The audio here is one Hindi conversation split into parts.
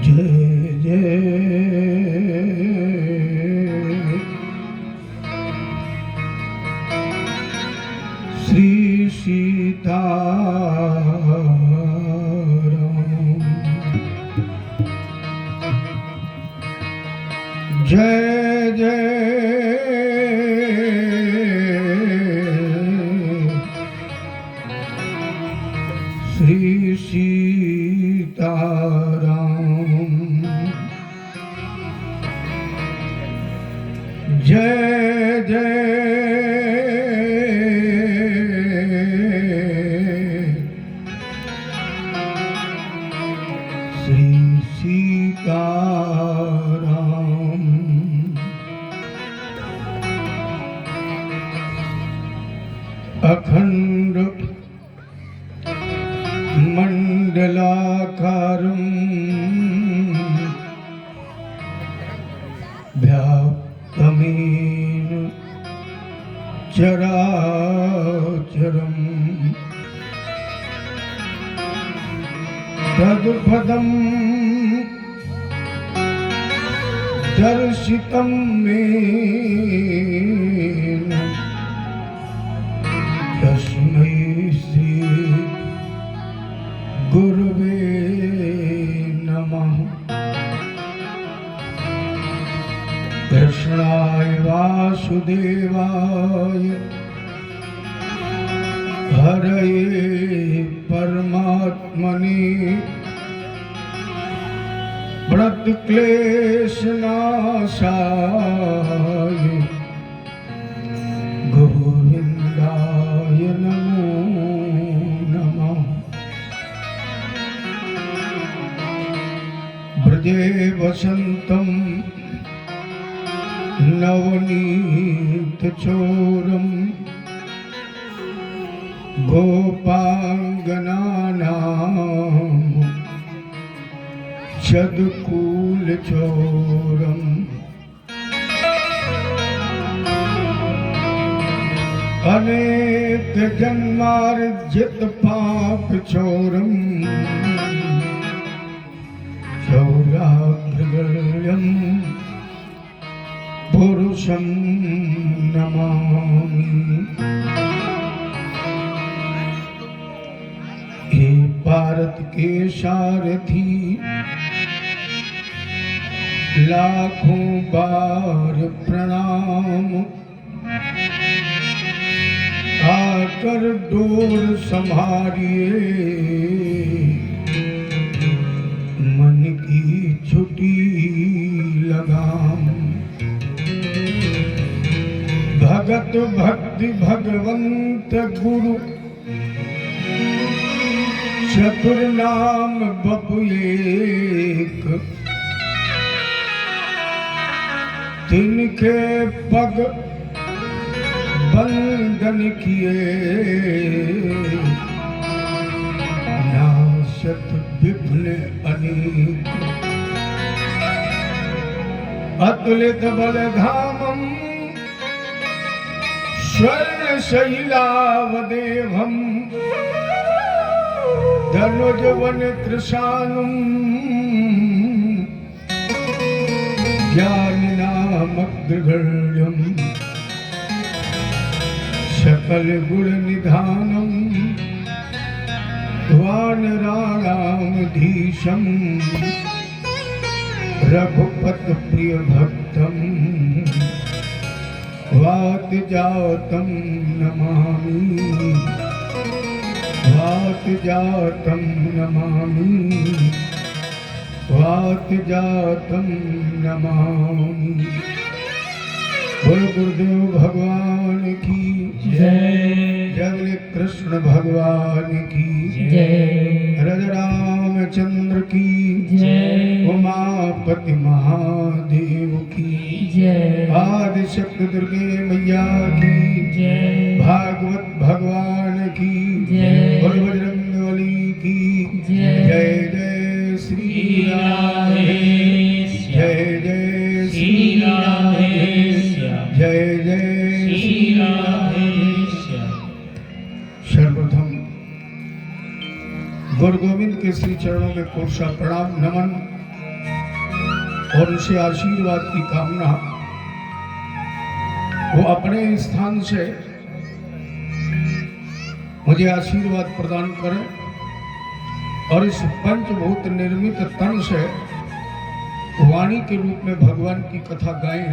जय जय श्री सीताराम। जय जय श्री सीताराम। जय जय श्री सीताराम। अखंड मंडलाकारं व्याप्तमेन चराचरं तत्पदं दर्शितं मेन तस्मै श्री गुरुवे नमः। कृष्णाय वासुदेवाय हरये परमात्मने प्रणतक्लेशनाशाय गोविन्दाय नमो नमः। ब्रजे वसन्तं नवनीतचोरं गोपाङ्गनानां चदकूलचोरम् अनेक जन्मार्जित पापचोरम् चौराग्रगण्यं पुरुषं नमामि। हे भारत के सारथी लाखों बार प्रणाम। आकर डोर संभालिए मन की छुटी लगाम। भगत भक्ति भगवंत गुरु चतुर नाम बपु एक। तिनके पग बंदन किए नाशत विघ्न अनेक। अतुलित बलधामं स्वर्णशैलावदेवं धनुजवन कृशानुं ज्ञानिनामग्रगण्यं सकल गुण निधानं वानराणामधीशं रघुपत प्रिय भक्तं वातजातं नमामि। वातजातं नमामि। वातजातं नमामि। बोल गुरुदेव भगवान की जय। जय कृष्ण भगवान की जय। रज रामचंद्र की जय। उमापति महादेव की जय। आदि शक्ति दुर्गे मैया की जय। भागवत भगवान की जय। बोल बजरंगबली की जय। जय जय श्री राम। जय जय श्री राम। जय जय श्री राम। सर्वप्रथम गुरु गोविंद के श्री चरणों में कोटि प्रणाम नमन। और उनसे आशीर्वाद की कामना वो अपने स्थान से मुझे आशीर्वाद प्रदान करें और इस पंचभूत निर्मित तन से वाणी के रूप में भगवान की कथा गाएं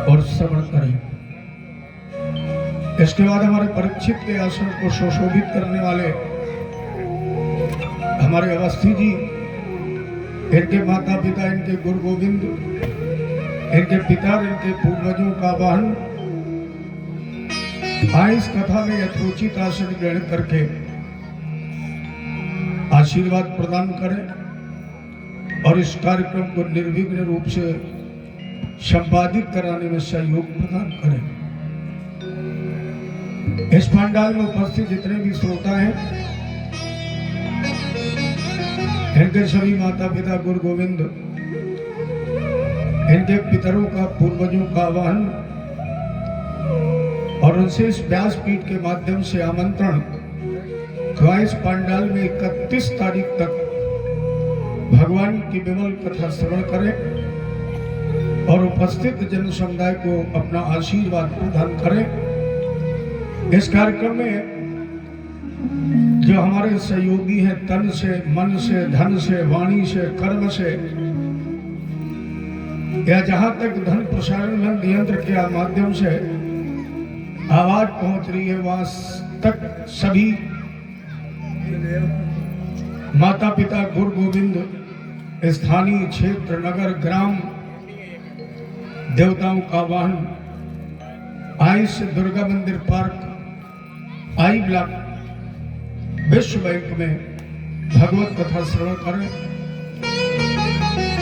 और श्रवण करें। इसके बाद हमारे परीक्षित के आसन को सुशोभित करने वाले हमारे अवस्थी जी, इनके माता पिता, इनके गुरु गोविंद, इनके पिता, इनके पूर्वजों का वाहन इस कथा में यथोचित आसन ग्रहण करके आशीर्वाद प्रदान करें और इस कार्यक्रम को निर्विघ्न रूप से संपादित कराने में सहयोग प्रदान करें। इस पंडाल में उपस्थित जितने भी श्रोता हैं, इनके सभी माता पिता, गुरु गोविंद, इनके पितरों का, पूर्वजों का आह्वान और उनसे इस व्यासपीठ के माध्यम से आमंत्रण तो इस पंडाल में 31 तारीख तक भगवान की विमल कथा श्रवण करें और उपस्थित जन समुदाय को अपना आशीर्वाद प्रदान करें। इस कार्यक्रम में जो हमारे सहयोगी हैं, तन से, मन से, धन से, वाणी से, कर्म से, या जहां तक धन प्रसारण यंत्र के माध्यम से आवाज पहुंच रही है, वहां तक सभी माता पिता, गुरु गोविंद, स्थानीय क्षेत्र, नगर, ग्राम देवताओं का वाहन, आयुष दुर्गा मंदिर पार्क, आई ब्लॉक, विश्व बैंक में भगवत कथा श्रवण करें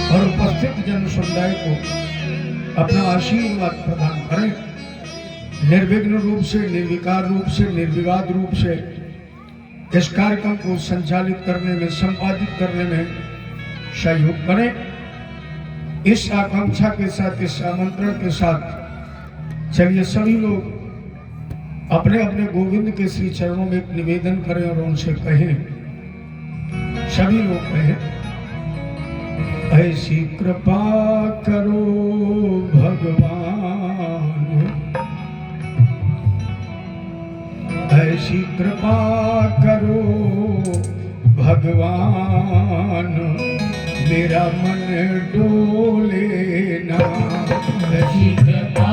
और उपस्थित जन समुदाय को अपना आशीर्वाद प्रदान करें। निर्विघ्न रूप से, निर्विकार रूप से, निर्विवाद रूप से इस कार्यक्रम को संचालित करने में, संपादित करने में सहयोग करें। इस आकांक्षा के साथ, इस आमंत्रण के साथ चलिए सभी लोग अपने अपने गोविंद के श्री चरणों में एक निवेदन करें और उनसे कहें, सभी लोग कहें, ऐसी कृपा करो भगवान, ऐसी कृपा करो भगवान, मेरा मन डोले ना। ऐसी कृपा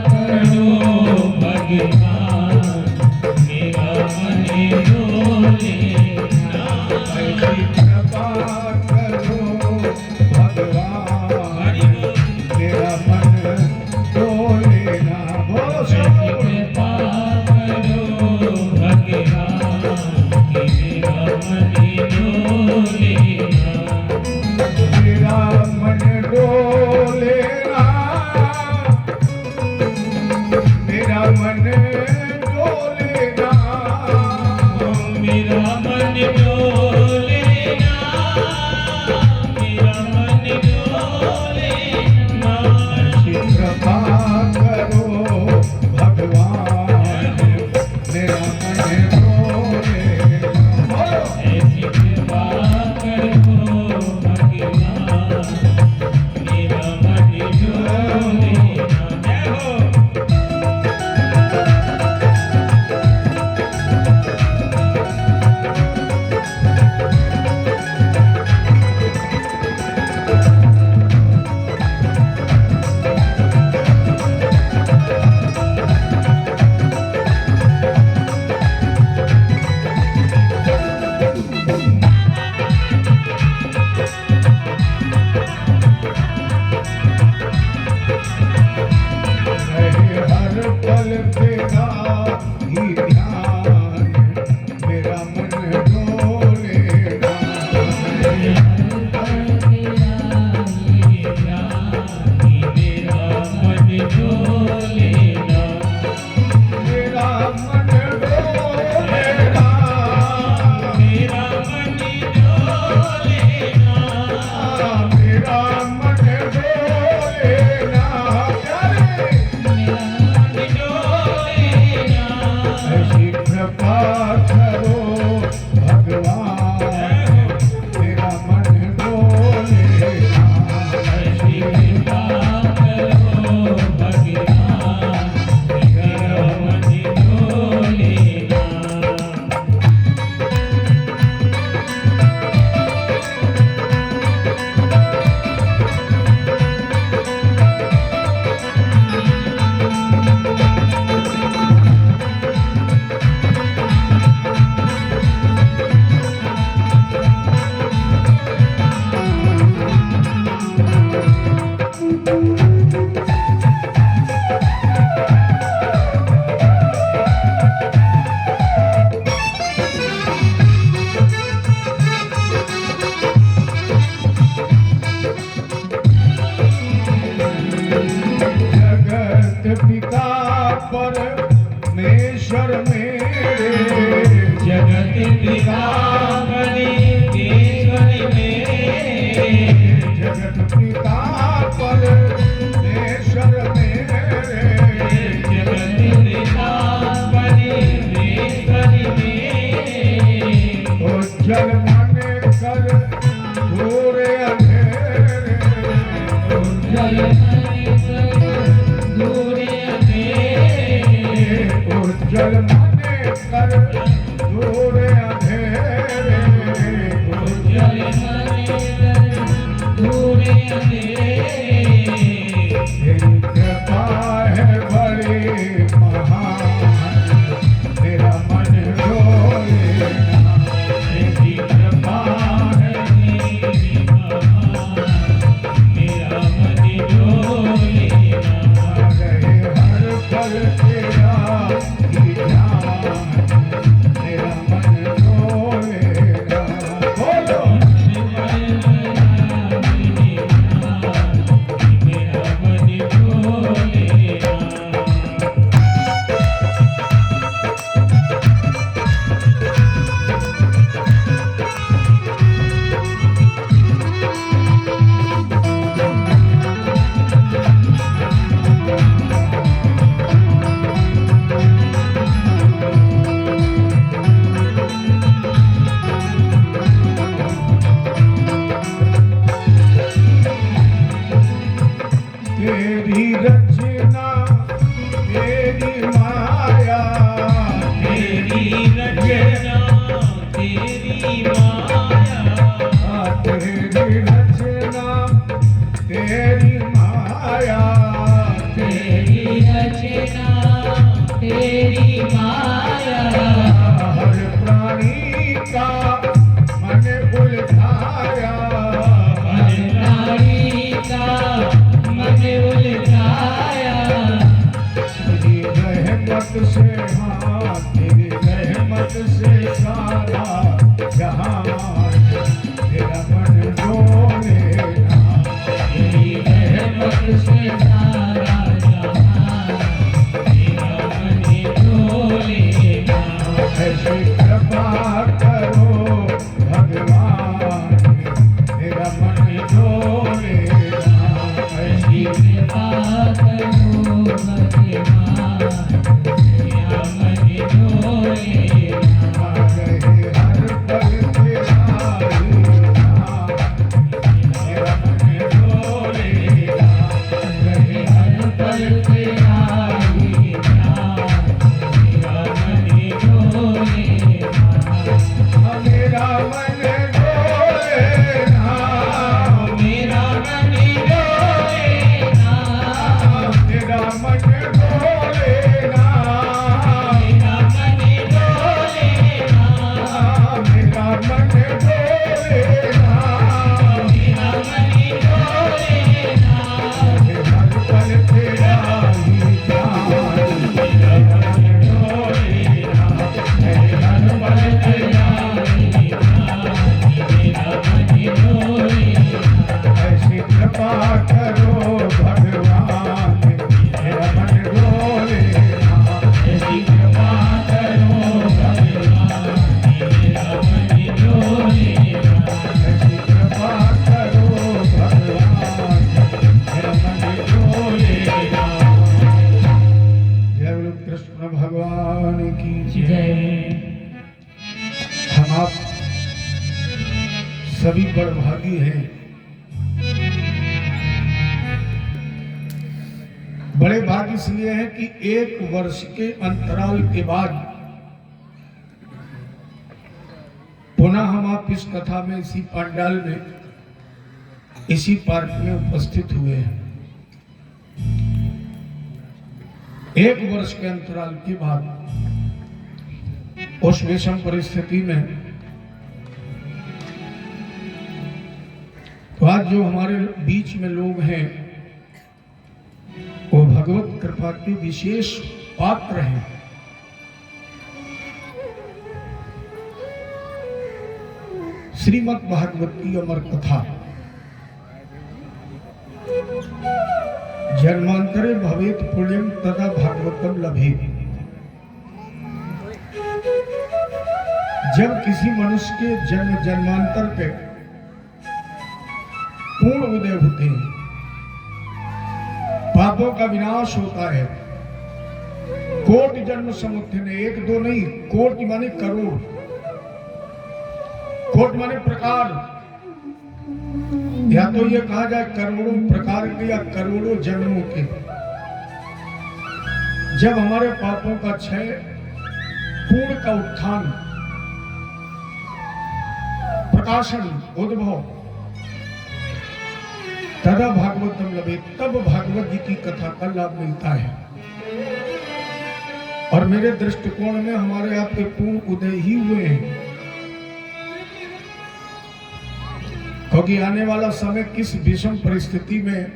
करो भगवान, मेरा मन डोले ना। ऐसी कृपा करो भगवान, मेरा मन डोले ना। सभी बड़भागी हैं। बड़े भाग इसलिए हैं कि एक वर्ष के अंतराल के बाद पुनः हम आप इस कथा में, इसी पंडाल में, इसी पार्क में उपस्थित हुए हैं। एक वर्ष के अंतराल के बाद उस विषम परिस्थिति में तो आज जो हमारे बीच में लोग हैं वो भगवत कृपा के विशेष पात्र हैं। श्रीमद् भागवत की अमर कथा जन्मांतरे भवेत पुण्यम तदा भागवतम लभेत। जब किसी मनुष्य के जन्म जन्मांतर के पूर्ण उदय होते हैं, पापों का विनाश होता है, कोटि जन्म समुत्थिन, एक दो नहीं, कोटि माने करोड़, कोटि माने प्रकार, या तो ये कहा जाए करोड़ों प्रकार के या करोड़ों जन्मों के। जब हमारे पापों का क्षय, पूर्ण का उत्थान, प्रकाशन उद्भव तदा भागवतम लभे, तब भागवत जी की कथा का लाभ मिलता है। और मेरे दृष्टिकोण में हमारे आपके पूर्ण उदय ही हुए हैं, क्योंकि आने वाला समय किस विषम परिस्थिति में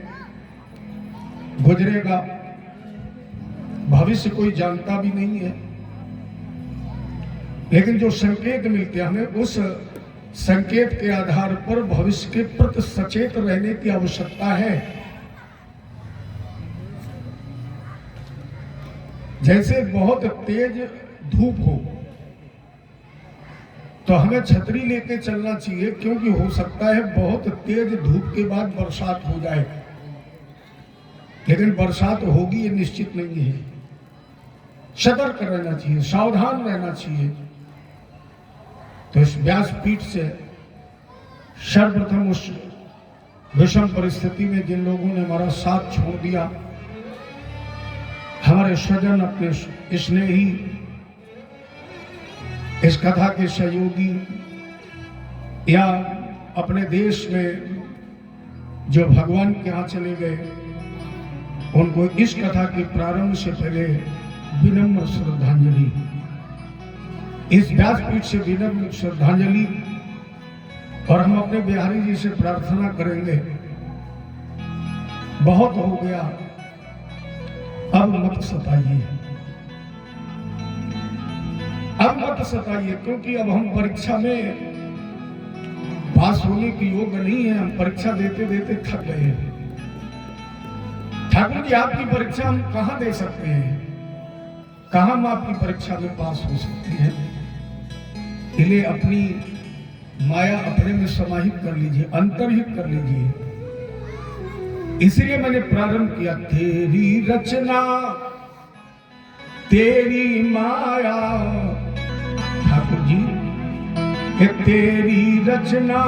गुजरेगा भविष्य कोई जानता भी नहीं है, लेकिन जो संकेत मिलते हैं हमें उस संकेत के आधार पर भविष्य के प्रति सचेत रहने की आवश्यकता है। जैसे बहुत तेज धूप हो तो हमें छतरी लेके चलना चाहिए, क्योंकि हो सकता है बहुत तेज धूप के बाद बरसात हो जाए, लेकिन बरसात होगी ये निश्चित नहीं है। सतर्क रहना चाहिए, सावधान रहना चाहिए। तो इस व्यासपीठ से सर्वप्रथम उस विषम परिस्थिति में जिन लोगों ने हमारा साथ छोड़ दिया, हमारे स्वजन, अपने स्नेही, इस कथा के सहयोगी, या अपने देश में जो भगवान के यहाँ चले गए, उनको इस कथा के प्रारंभ से पहले विनम्र श्रद्धांजलि, इस व्यासपीठ से विनम्र श्रद्धांजलि। और हम अपने बिहारी जी से प्रार्थना करेंगे, बहुत हो गया, अब मत सताइए, अब मत सताइए, क्योंकि अब हम परीक्षा में पास होने के योग्य नहीं है। हम परीक्षा देते देते थक गए हैं। ठाकुर जी, आपकी परीक्षा हम कहां दे सकते हैं? कहां हम आपकी परीक्षा में पास हो सकते हैं? इसलिए अपनी माया अपने में समाहित कर लीजिए, अंतर्हित कर लीजिए। इसलिए मैंने प्रारंभ किया, तेरी रचना तेरी माया। ठाकुर जी, तेरी रचना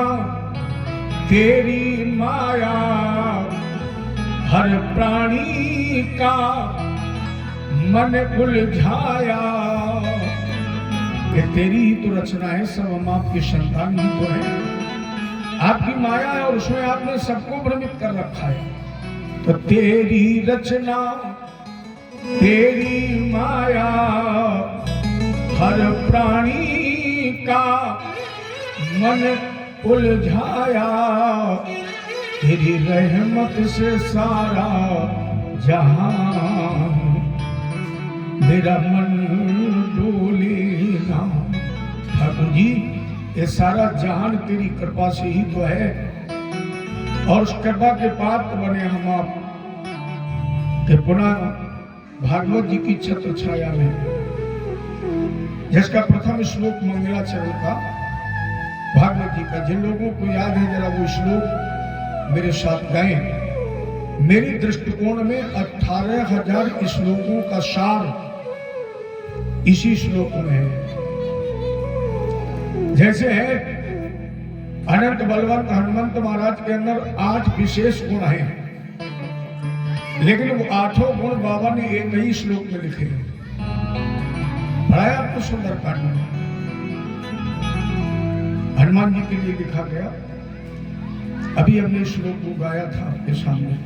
तेरी माया, हर प्राणी का मन उलझाया। ये तेरी ही तो रचना है, सब हम आपकी संतान ही तो है, आपकी माया है, और उसमें आपने सबको भ्रमित कर रखा है। तो तेरी रचना तेरी माया, हर प्राणी का मन उलझाया। तेरी रहमत से सारा जहां, मेरा मन डोले ना। ठाकुर जी, ये सारा जहान तेरी कृपा से ही तो है, और उस कृपा के पात्र बने हम आप कि पुनः भागवत जी की छत्र छाया में, जिसका प्रथम श्लोक मंगलाचरण का भागवत जी का, जिन लोगों को याद है जरा वो श्लोक मेरे साथ गाएं। मेरी दृष्टिकोण में 18,000 श्लोकों का सार इसी श्लोक में है। जैसे है अनंत बलवंत हनुमंत महाराज के अंदर 8 विशेष गुण हैं, लेकिन वो 8 गुण बाबा ने एक ही श्लोक में लिखे हैं। बड़ा है आपको सुंदरकांड में हनुमान जी के लिए लिखा गया। अभी हमने श्लोक को गाया था आपके सामने।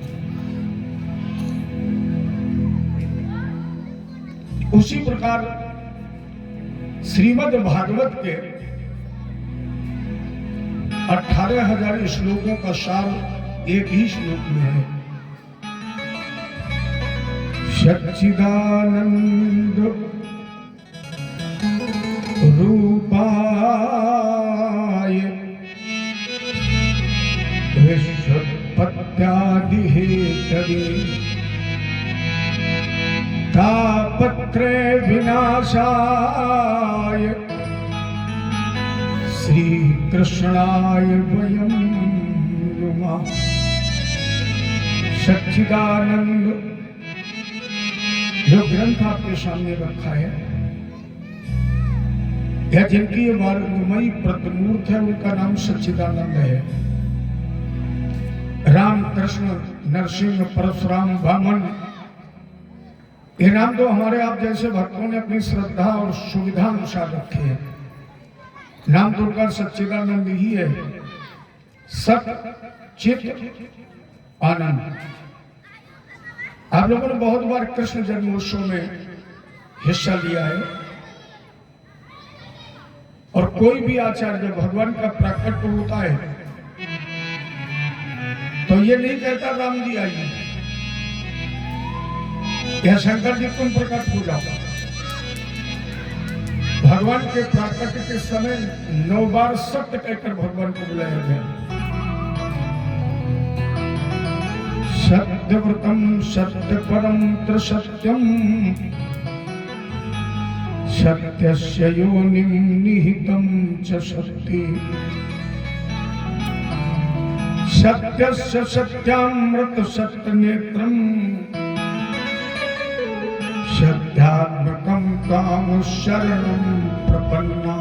उसी प्रकार श्रीमद् भागवत के 18,000 श्लोकों का सार एक ही श्लोक में है। सच्चिदानंद रूपाय विश्वोत्पत्त्यादि हेतवे तापत्रय विनाशाय श्री कृष्णाय वयं नुमः। सच्चिदानंद जो ग्रंथ आपके सामने रखा है, यह जिनकी वर्गमयी प्रतिमूर्त है, उनका नाम सच्चिदानंद है। राम, कृष्ण, नरसिंह, परशुराम, वामन, ये नाम तो हमारे आप जैसे भक्तों ने अपनी श्रद्धा और सुविधा अनुसार रखे हैं। नाम तो उनका सच्चिदानंद ही है, सत चित आनंद। आप लोगों ने बहुत बार कृष्ण जन्मोत्सव में हिस्सा लिया है, और कोई भी आचार्य जब भगवान का प्राकट्य होता है तो ये नहीं कहता राम जी आइए, या शंकर जी तुम प्रकट हो जाओ। भगवान के प्राकट्य के समय 9 बार सत्य कहकर भगवान को बुलाया गया। सत्यव्रतम सत्य परम त्रिसत्यम सत्यस्य योनिं निहितं च सत्ये सत्यस्य सत्यामृत सत्यनेत्रम् सत्यात्मकं काम शरणं प्रपन्ना।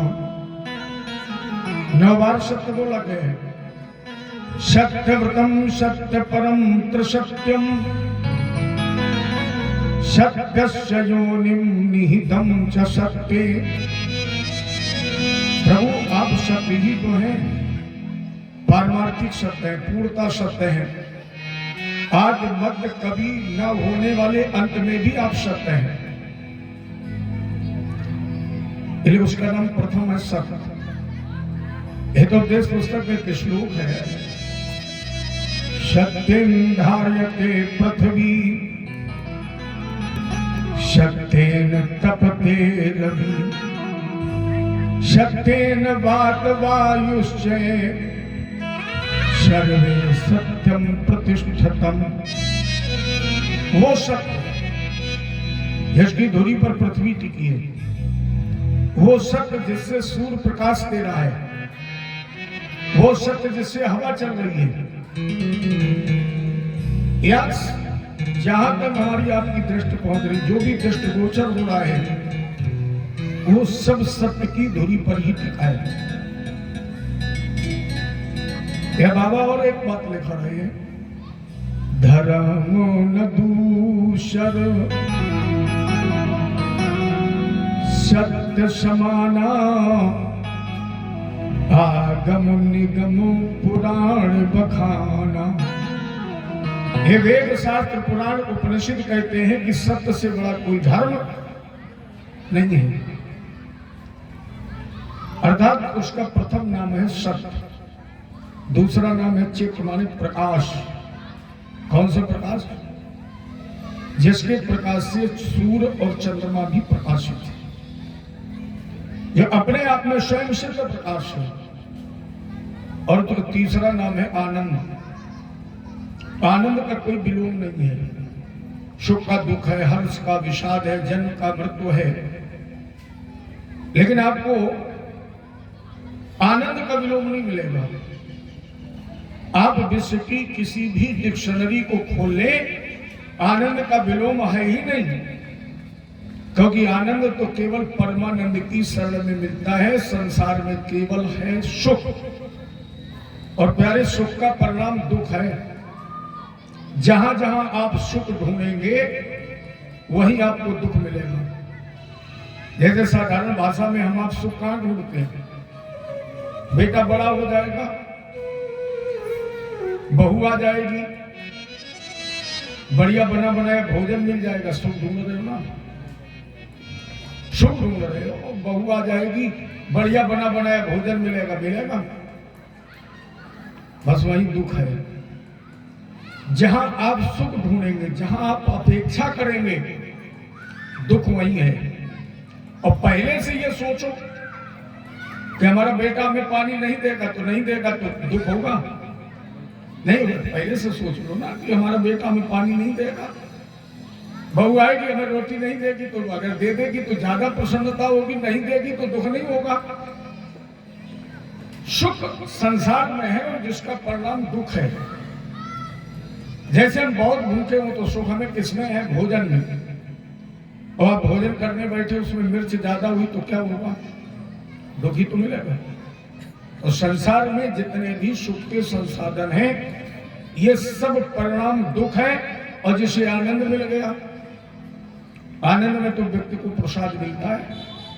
9 बार सत्य बोला गया है। सत्यव्रतम सत्य परम त्रिसत्यम सत्यस्य योनिं निहितं च सत्ये। प्रभु आप सत्य ही तो हैं, पारमार्थिक सत्य है, पूर्णता सत्य है, आदि मध्य कभी न होने वाले अंत में भी आप सत्य हैं। इसलिए उसका नाम प्रथम है सत्य। यह तो देश पुस्तक में एक श्लोक है, सत्यं धार्यते पृथ्वी सत्येन तपते रवि सत्येन वातवायुश्च सर्वे सत्यम प्रतिष्ठितम। वो सत्य जिसकी धुरी पर पृथ्वी टिकी है, वो सत्य जिससे सूर्य प्रकाश दे रहा है, वो सत्य जिससे हवा चल रही है, या जहां तक हमारी आपकी दृष्टि पहुंच रही, जो भी दृष्टिगोचर हो रहा है, वो सब सत्य की धुरी पर ही टिका है। यह बाबा और एक बात लिखा रहे हैं, धर्म न दूसर सत्य समाना आगम निगम पुराण बखाना। ये वेद शास्त्र पुराण उपनिषद कहते हैं कि सत्य से बड़ा कोई धर्म नहीं है, अर्थात उसका प्रथम नाम है सत्य, दूसरा नाम है चित्त माने प्रकाश। कौन सा प्रकाश? जिसके प्रकाश से सूर्य और चंद्रमा भी प्रकाशित है, जो अपने आप में स्वयं सिद्ध प्रकाश है। और तो तीसरा नाम है आनंद। आनंद का कोई विलोम नहीं है। सुख का दुख है, हर्ष का विषाद है, जन्म का मृत्यु है, लेकिन आपको आनंद का विलोम नहीं मिलेगा। आप विश्व की किसी भी डिक्शनरी को खोल ले, आनंद का विलोम है ही नहीं, क्योंकि आनंद तो केवल परमानंद की शरण में मिलता है। संसार में केवल है सुख, और प्यारे सुख का परिणाम दुख है। जहां जहां आप सुख ढूंढेंगे वहीं आपको दुख मिलेगा। जैसे साधारण भाषा में हम आप सुख कहां ढूंढते हैं? बेटा बड़ा हो जाएगा, बहू आ जाएगी, बढ़िया बना बनाया भोजन मिल जाएगा, सुख ढूंढ रहे हो ना? सुख ढूंढ रहे हो। बहू आ जाएगी, बढ़िया बना बनाया भोजन मिलेगा, मिलेगा? बस वही दुख है। जहां आप सुख ढूंढेंगे, जहां आप अपेक्षा करेंगे, दुख वही है। और पहले से ये सोचो कि हमारा बेटा हमें पानी नहीं देगा तो नहीं देगा, तो दुख होगा नहीं? पहले से सोच लो ना कि हमारा बेटा हमें पानी नहीं देगा। बहू आएगी, हमें रोटी नहीं देगी, तो अगर दे देगी तो ज्यादा प्रसन्नता होगी, नहीं देगी तो दुख नहीं होगा। सुख संसार में है और जिसका परिणाम दुख है। जैसे हम बहुत भूखे हो तो सुख हमें किसमें है? भोजन में। और आप भोजन करने बैठे, उसमें मिर्च ज्यादा हुई तो क्या होगा? दुख ही तो मिलेगा। और संसार में जितने भी सुख के संसाधन हैं, ये सब परिणाम दुख है। और जिसे आनंद मिल गया, आनंद में तो व्यक्ति को प्रसाद मिलता है।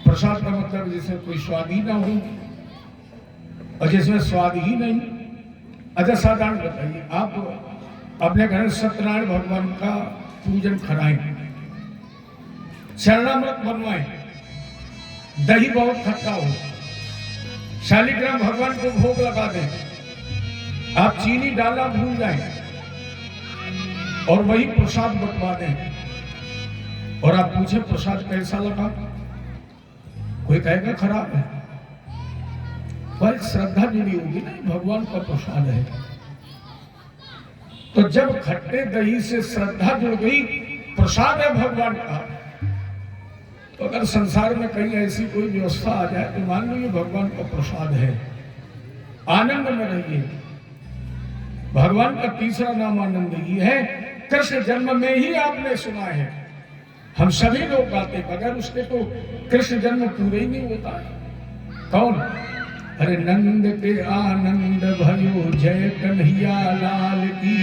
प्रसाद का मतलब जिसमें कोई स्वाद ही ना हो, और जिसमें स्वाद ही नहीं, अच्छा साधारण बताइए, आप अपने घर सत्यनारायण भगवान का पूजन कराएं, शरणामृत बनवाएं, दही बहुत खट्टा हो, शालिग्राम भगवान को भोग लगा दें, आप चीनी डालना भूल जाएं और वही प्रसाद बंटवा दें, और आप पूछे प्रसाद कैसा लगा, कोई कहेगा खराब है। पर श्रद्धा जुड़ी होगी ना, भगवान का प्रसाद है। तो जब खट्टे दही से श्रद्धा जुड़ गई, प्रसाद है भगवान का, तो अगर संसार में कहीं ऐसी कोई व्यवस्था आ जाए तो मान लो ये भगवान का प्रसाद है, आनंद में रहिए। भगवान का तीसरा नाम आनंद ही है। कृष्ण जन्म में ही आपने सुना है, हम सभी लोग गाते, बगैर उसके तो कृष्ण जन्म पूरे ही नहीं होता है। कौन? अरे नंद के आनंद भयो जय कन्हैया लाल की,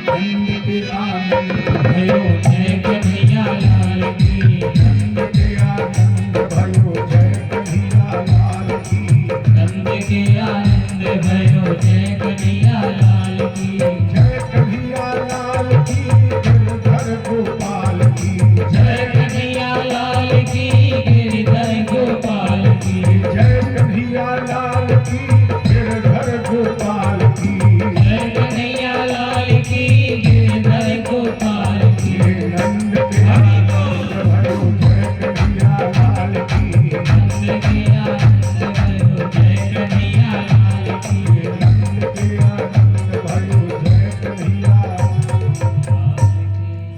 नंद के आनंद भयो जय कन्हैया लाल की, नंद के आनंद भयो जय कन्हैया लाल की, नंद के आनंद भयो जय कन्हैया लाल की, जय कन्हैया लाल की, गिरधर गोपाल की, जय कन्हैया लाल की, गिरधर गोपाल की, जय कन्हैया लाल की, गिरधर गोपाल की, जय कन्हैया लाल की, गिरधर गोपाल की, नंद के आनंद भयो जय कन्हैया लाल की, नंद के आनंद भयो जय कन्हैया लाल की, नंद के आनंद भयो जय कन्हैया।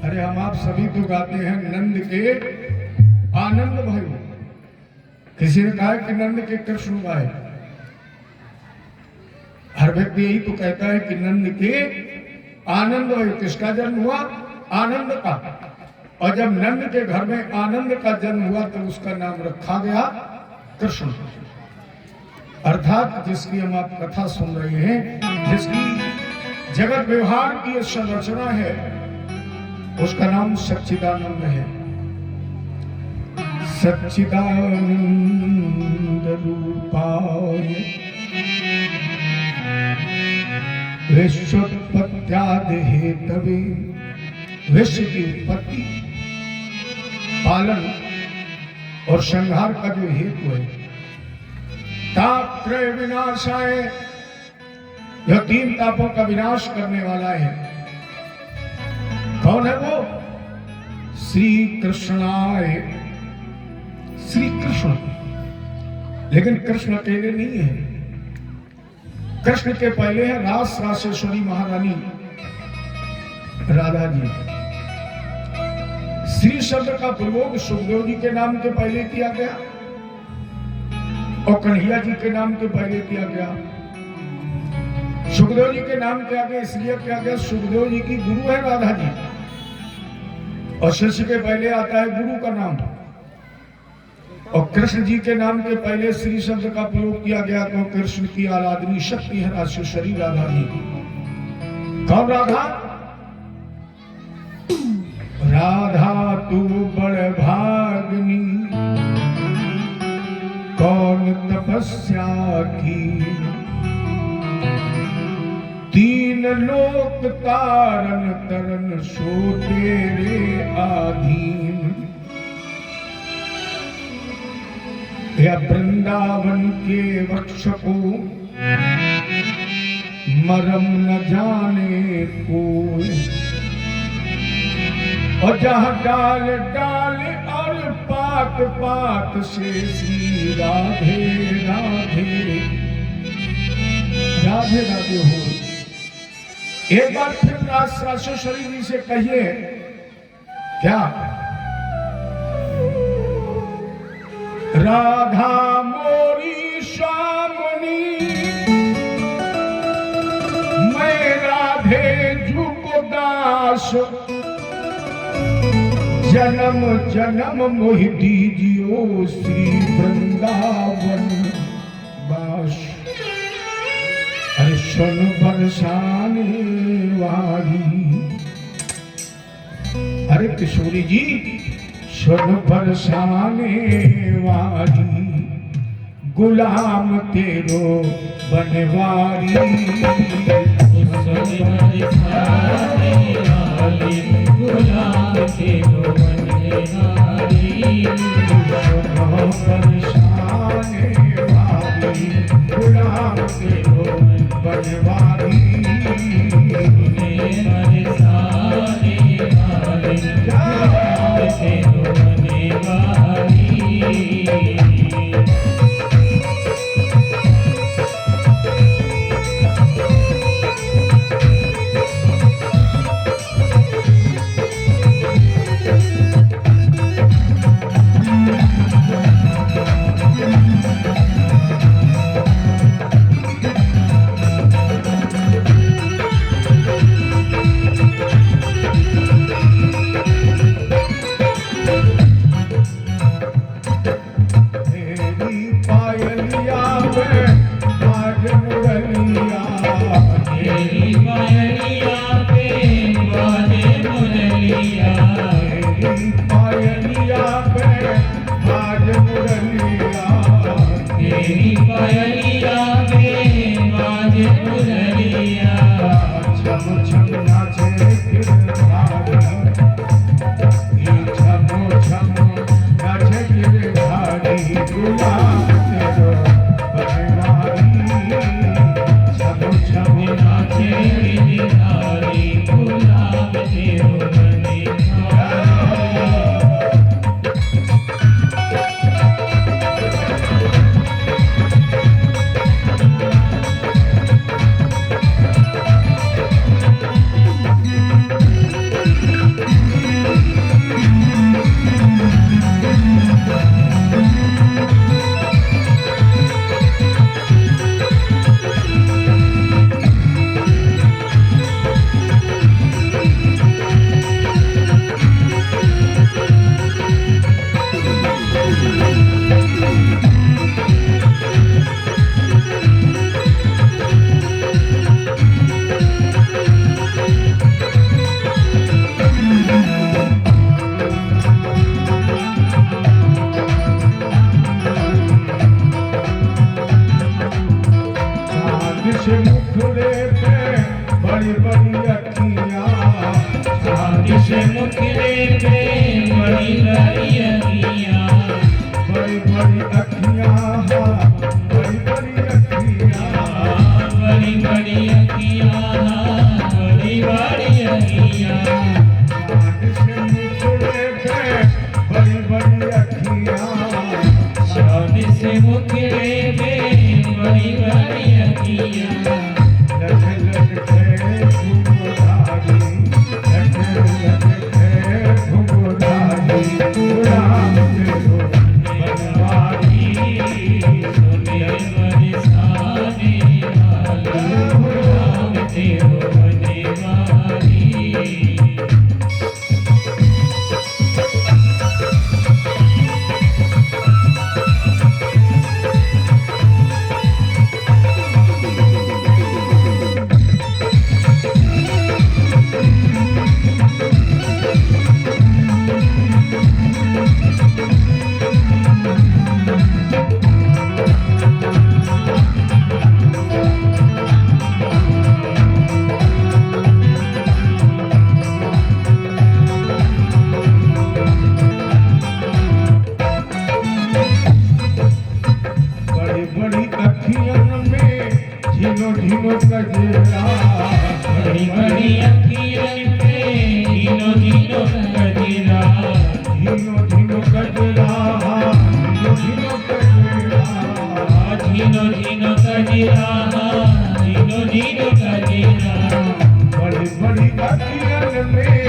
अरे हम आप सभी तो गाते हैं नंद के आनंद भयो। किसी ने कहा कि नंद के कृष्ण गाए, हर व्यक्ति यही तो कहता है कि नंद के आनंद भयो। किसका जन्म हुआ? आनंद का। और जब नंद के घर में आनंद का जन्म हुआ तो उसका नाम रखा गया कृष्ण। अर्थात जिसकी हम आप कथा सुन रहे हैं, जिसकी जगत व्यवहार की संरचना है, उसका नाम सच्चिदानंद है। सच्चिदानंद रूपाय विश्वोत्पत्त्यादि हेतवे, विश्व की उत्पत्ति, पालन और संहार का जो हेतु है, तापत्रय विनाशाय, यह तीन तापों का विनाश करने वाला है। कौन है वो? श्री कृष्णाय, श्री कृष्ण। लेकिन कृष्ण अकेले नहीं है, कृष्ण के पहले है रास रासेश्वरी महारानी राधा जी। श्री शब्द का प्रयोग सुखदेव जी के नाम के पहले किया गया और कन्हैया जी के नाम के पहले किया गया। सुखदेव जी के नाम के आगे इसलिए किया गया, सुखदेव जी की गुरु है राधा जी, और शिष्य के पहले आता है गुरु का नाम। और कृष्ण जी के नाम के पहले श्री शब्द का प्रयोग किया गया, तो कृष्ण की आराधनी शक्ति है रासेश्वरी राधा जी। कौन राधा? राधा तू बड़ भागनी, कौन तपस्या की, तीन लोक तारन तरन सो तेरे आधीन। या वृंदावन के वृक्ष को मरम न जाने कोई, और जहाँ डाल डाल और पात पात से श्री राधे राधे राधे राधे हो। एक बार फिर रासेश्वरी जी से कहिए, क्या? राधा मोरी स्वामिनी, मैं राधे झुको दास, जन्म जन्म मोह दीजियो श्री वृंदावन वास। अरे सुन बरसाने वाली, अरे किशोरी जी सुन बरसाने वाली, गुलाम तेरो बनवारी। तेरी पायलिया पे बाजे मुरलिया, तेरी पायलिया पे बाज मुरलिया, तेरी पायलिया पे बाजे मुरलिया, छम छम नाचे गिरधारी, ये छम छम नाचे गिरधारी, गुलाब तेरो बनवारी, छम छम नाचे गिरधारी गुलाब तेरो बनवारी। से मुखड़े पे बड़ी बड़ी अखियाँ, चाँद से मुखड़े पे बड़ी बड़ी अखियाँ, बड़ी बड़ी अखियाँ, बड़ी बड़ी अखियाँ, बड़ी बड़ी अखियाँ, बड़ी बड़ी अखियाँ। चाँद से मुखड़े पे बड़ी बड़ी अखियाँ, चाँद से मुखड़े पे बड़ी बड़ी अखियाँ, लट लट घुंघराली, लट लट घुंघराली, गुलाब तेरो बनवारी, सुने बरसाने वाला गुलाब तेरो बनवारी। बड़ी बड़ी अखियन में झीनो झीनो गजरा, बड़ी बड़ी अखियन पे झीनो झीनो गजरा, झीनो झीनो गजरा, झीनो झीनो गजरा, झीनो झीनो गजरा, झीनो झीनो गजरा। बड़ी बड़ी अखियन में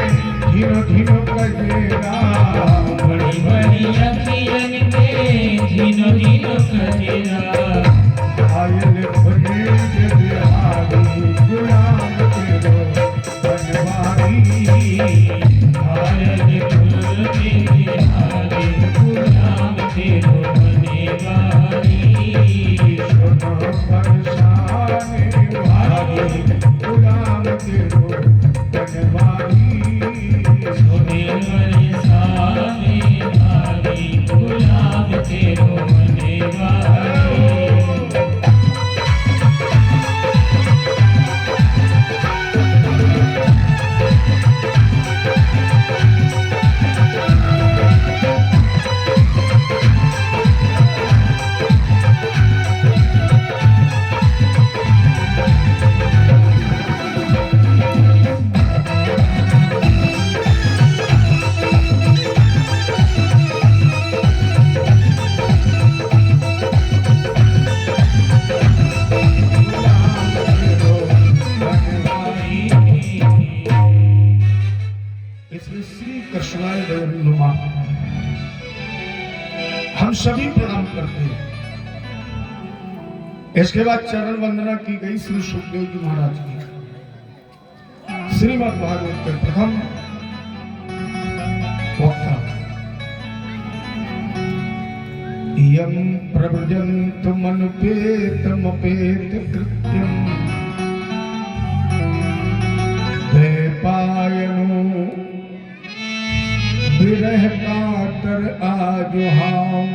झीनो झीनो गजरा, बड़ी बड़ी अखियन पे झीनो झीनो गजरा। आयल खुले बिहारी, गुलाब तेरो बनवारी, आयल फूल के बिहारी गुलाब तेरो बनवारी। सोना बरसाने वाली, गुलाब तेरो बनवारी, सोने बरसाने वाली गुलाब तेरो बनवारी। इसमें श्री कृष्णाय नुमा हम सभी प्रणाम करते हैं। इसके बाद चरण वंदना की गई श्री सुखदेव जी महाराज की। श्रीमद् भागवत के प्रथम वक्ता यम प्रव्रजन्तु मनुपेतमपेत कृत्यम कह कातर आजुहाऊं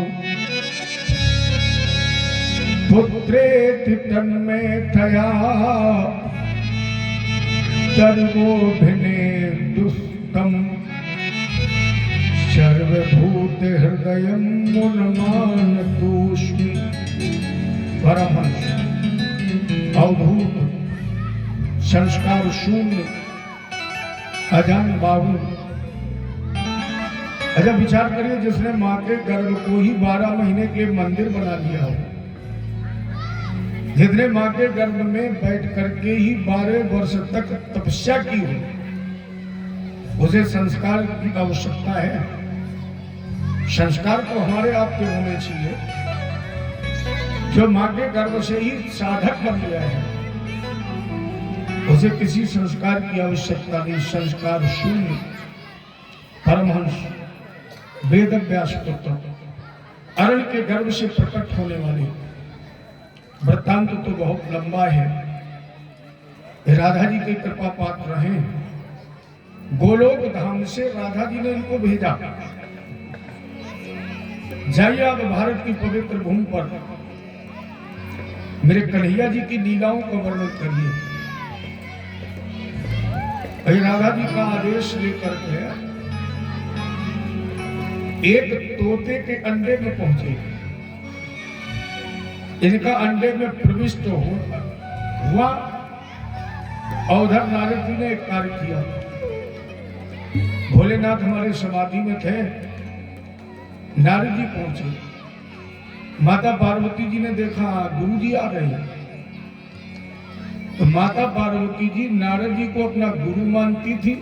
पुत्रेति तन्मे थया सर्वोभिने दुष्टम सर्वभूत हृदयं मुनमान तूष्णि। परमहंस अवधूत संस्कार शून्य अजान बाबू। अच्छा विचार करिए, जिसने माँ के गर्भ को ही 12 महीने के लिए मंदिर बना लिया हो, जिसने माँ के गर्भ में बैठ करके ही 12 वर्ष तक तपस्या की हो, उसे संस्कार की आवश्यकता है। संस्कार तो हमारे आपके होने चाहिए। जो माँ के गर्भ से ही साधक बन गया है, उसे किसी संस्कार की आवश्यकता नहीं। संस्कार शून्य। परमहंस वेद व्यास पुत्र अरण्य के गर्भ से प्रकट होने वाले वृत्तांत तो बहुत लंबा है। राधा जी की कृपा पात्र हैं। गोलोक धाम से राधा जी ने इनको भेजा, जाइए आप भारत की पवित्र भूमि पर मेरे कन्हैया जी की लीलाओं का वर्णन करिए। राधा जी का आदेश लेकर के एक तोते के अंडे में पहुंचे। इनका अंडे में प्रविष्ट हुआ और उधर नारद जी ने एक कार्य किया। भोलेनाथ हमारे समाधि में थे, नारद जी पहुंचे। माता पार्वती जी ने देखा गुरु जी आ रहे हैं, तो माता पार्वती जी नारद जी को अपना गुरु मानती थी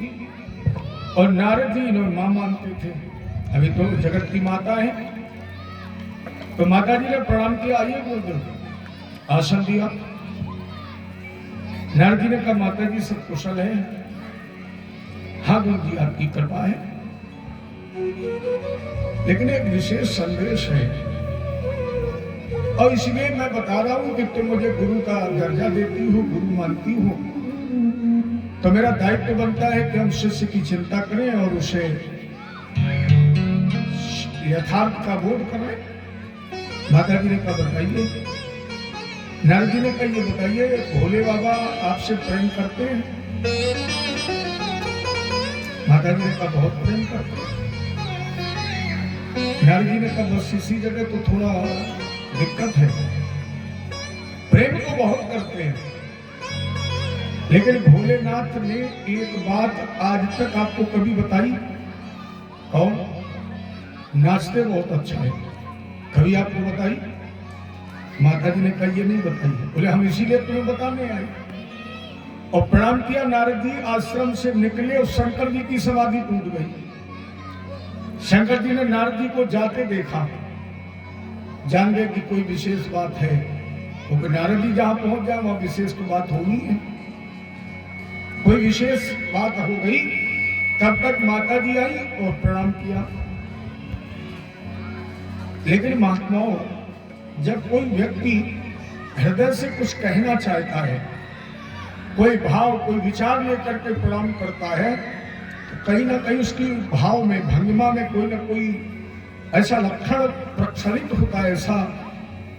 और नारद जी इन्हें मां मानते थे। अभी तो जगत की माता है। तो माता जी ने प्रणाम किया, आइए गुरुदेव, आसन दिया। नारद जी ने कहा माता जी सब कुशल है? हाँ गुरु जी आपकी कृपा है, लेकिन एक विशेष संदेश है और इसलिए मैं बता रहा हूं कि तुम मुझे गुरु का दर्जा देती हो, गुरु मानती हो, तो मेरा दायित्व बनता है कि हम शिष्य की चिंता करें और उसे यथार्थ का बोध करें। माता जी ने कहा बताइए। नारद जी ने कहा ये बताइए, भोले बाबा आपसे प्रेम करते हैं? माता जी ने कहा बहुत प्रेम करते हैं। नारद जी ने कहा बस इसी जगह तो थोड़ा दिक्कत है। प्रेम तो बहुत करते हैं, लेकिन भोलेनाथ ने एक बात आज तक आपको कभी बताई? कौन? नाचते बहुत अच्छा है। कभी आपको बताई? माता जी ने कहा ये नहीं बताई। बोले हम इसीलिए तुम्हें बताने आए। और प्रणाम किया। नारद जी आश्रम से निकले और शंकर जी की समाधि टूट गई। शंकर जी ने नारद जी को जाते देखा, जान गए कि कोई विशेष बात है। क्योंकि नारद जी जहां पहुंच जाए वहां विशेष तो बात होनी है। कोई विशेष बात हो गई। तब तक माता जी आई और प्रणाम किया। लेकिन महात्माओं, जब कोई व्यक्ति हृदय से कुछ कहना चाहता है, कोई भाव कोई विचार लेकर के प्रणाम करता है, तो कहीं ना कहीं उसकी भाव में भंगिमा में कोई ना कोई ऐसा लक्षण प्रक्षरित होता है, ऐसा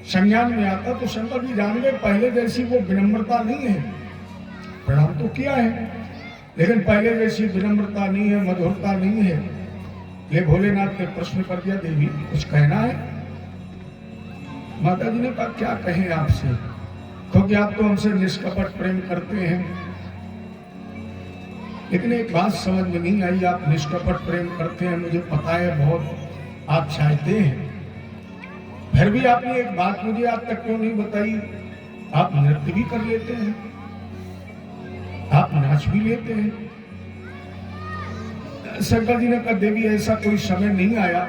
संज्ञान में आता। तो शंकर जी जान गए पहले जैसी वो विनम्रता नहीं है। प्रणाम तो किया है, लेकिन पहले जैसी विनम्रता नहीं है, मधुरता नहीं है। ले भोलेनाथ ने प्रश्न कर दिया, देवी कुछ कहना है? माता जी ने कहा क्या कहें आपसे, क्योंकि आप तो हमसे निष्कपट प्रेम करते हैं। लेकिन एक बात समझ में नहीं आई, आप निष्कपट प्रेम करते हैं, मुझे पता है बहुत आप चाहते हैं, फिर भी आपने एक बात मुझे आज तक क्यों नहीं बताई? आप नृत्य भी कर लेते हैं, आप नाच भी लेते हैं। शंकर जी ने कहा देवी ऐसा कोई समय नहीं आया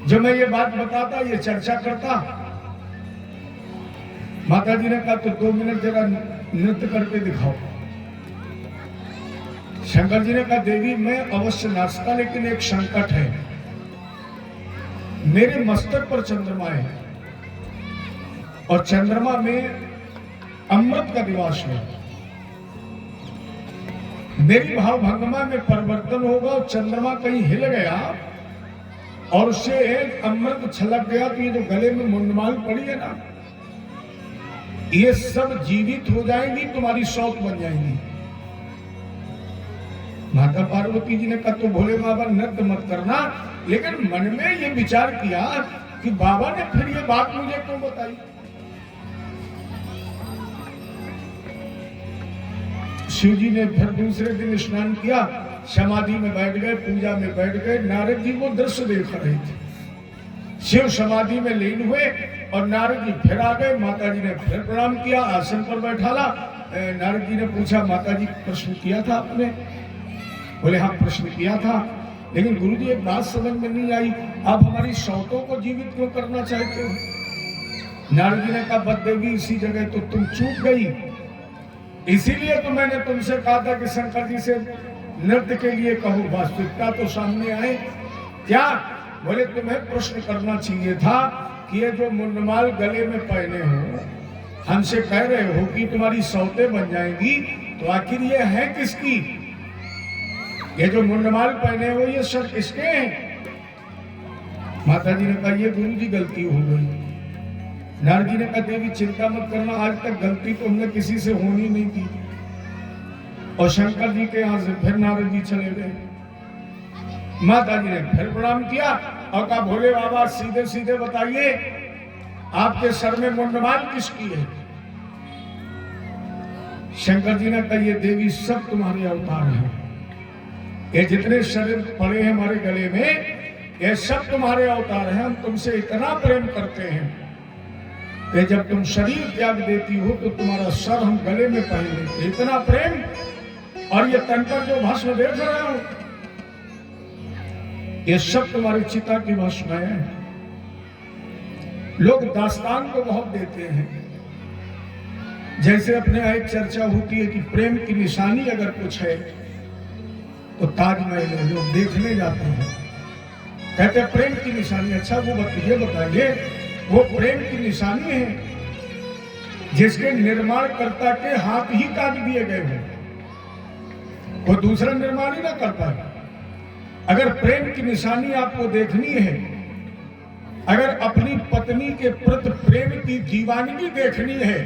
जब मैं ये बात बताता, ये चर्चा करता। माता जी ने कहा तो 2 मिनट जरा नृत्य करके दिखाओ। शंकर जी ने कहा देवी मैं अवश्य नाचता, लेकिन एक संकट है। मेरे मस्तक पर चंद्रमा है और चंद्रमा में अमृत का निवास है। मेरी भाव भंगमा में परिवर्तन होगा और चंद्रमा कहीं हिल गया और उससे एक अमृत छलक गया तो ये जो गले में मुंडमाल पड़ी है ना, ये सब जीवित हो जाएंगी, तुम्हारी सौत बन जाएंगी। माता पार्वती जी ने कहा तो भोले बाबा नृत्य मत करना, लेकिन मन में ये विचार किया कि बाबा ने फिर ये बात मुझे क्यों बताई। शिव जी ने फिर दूसरे दिन स्नान किया, समाधि में बैठ गए, पूजा में बैठ गए। नारद जी वो दृश्य देख रहे थे। शिव समाधि में लीन हुए और नारद जी फिर आ गए। माता जी ने फिर प्रणाम किया, आसन पर बैठाला। नारद जी ने पूछा, माता जी प्रश्न किया था आपने? बोले हाँ प्रश्न किया था, लेकिन गुरु जी एक बात समझ में नहीं आई, आप हमारी सौतों को जीवित क्यों करना चाहते हो? नारद जी ने कहा, बद देवी इसी जगह तो तुम चूक गई, इसीलिए तो मैंने तुमसे कहा था कि शंकर जी से नृत्य के लिए कहो। वास्तविकता तो सामने आए। क्या? बोले तुम्हें प्रश्न करना चाहिए था कि ये जो मुंडमाल गले में पहने हो, हमसे कह रहे हो कि तुम्हारी सौतें बन जाएंगी, तो आखिर ये है किसकी? ये जो मुंडमाल पहने हो ये सब किसके हैं? माता जी ने कहा ये गुरु जी गलती हो गई। नारद जी ने कहा देवी चिंता मत करना, आज तक गलती तो हमने किसी से होनी नहीं थी। और शंकर जी के यहाँ से फिर नारद जी चले गए। माता जी ने फिर प्रणाम किया और कहा भोले बाबा सीधे सीधे बताइए, आपके सर में मुंडमाल किसकी है? शंकर जी ने कहा ये देवी सब तुम्हारे अवतार हैं, ये जितने शरीर पड़े हैं हमारे गले में, ये सब तुम्हारे अवतार हैं। हम तुमसे इतना प्रेम करते हैं कि जब तुम शरीर त्याग देती हो तो तुम्हारा सर हम गले में पहन लेते। इतना प्रेम। और ये तन पर जो भस्म देख रहे हो, ये सब तुम्हारी चिता की भस्म है। लोग दास्तान को बहुत देते हैं, जैसे अपने यहाँ एक चर्चा होती है कि प्रेम की निशानी अगर कुछ है तो ताजमहल है, लोग देखने जाते हैं, कहते हैं प्रेम की निशानी। अच्छा वो बताइए, वो प्रेम की निशानी है जिसके निर्माणकर्ता के हाथ ही काट दिए गए हो, वो दूसरा निर्माण ही ना कर पाए। अगर प्रेम की निशानी आपको देखनी है, अगर अपनी पत्नी के प्रति प्रेम की दीवानगी देखनी है,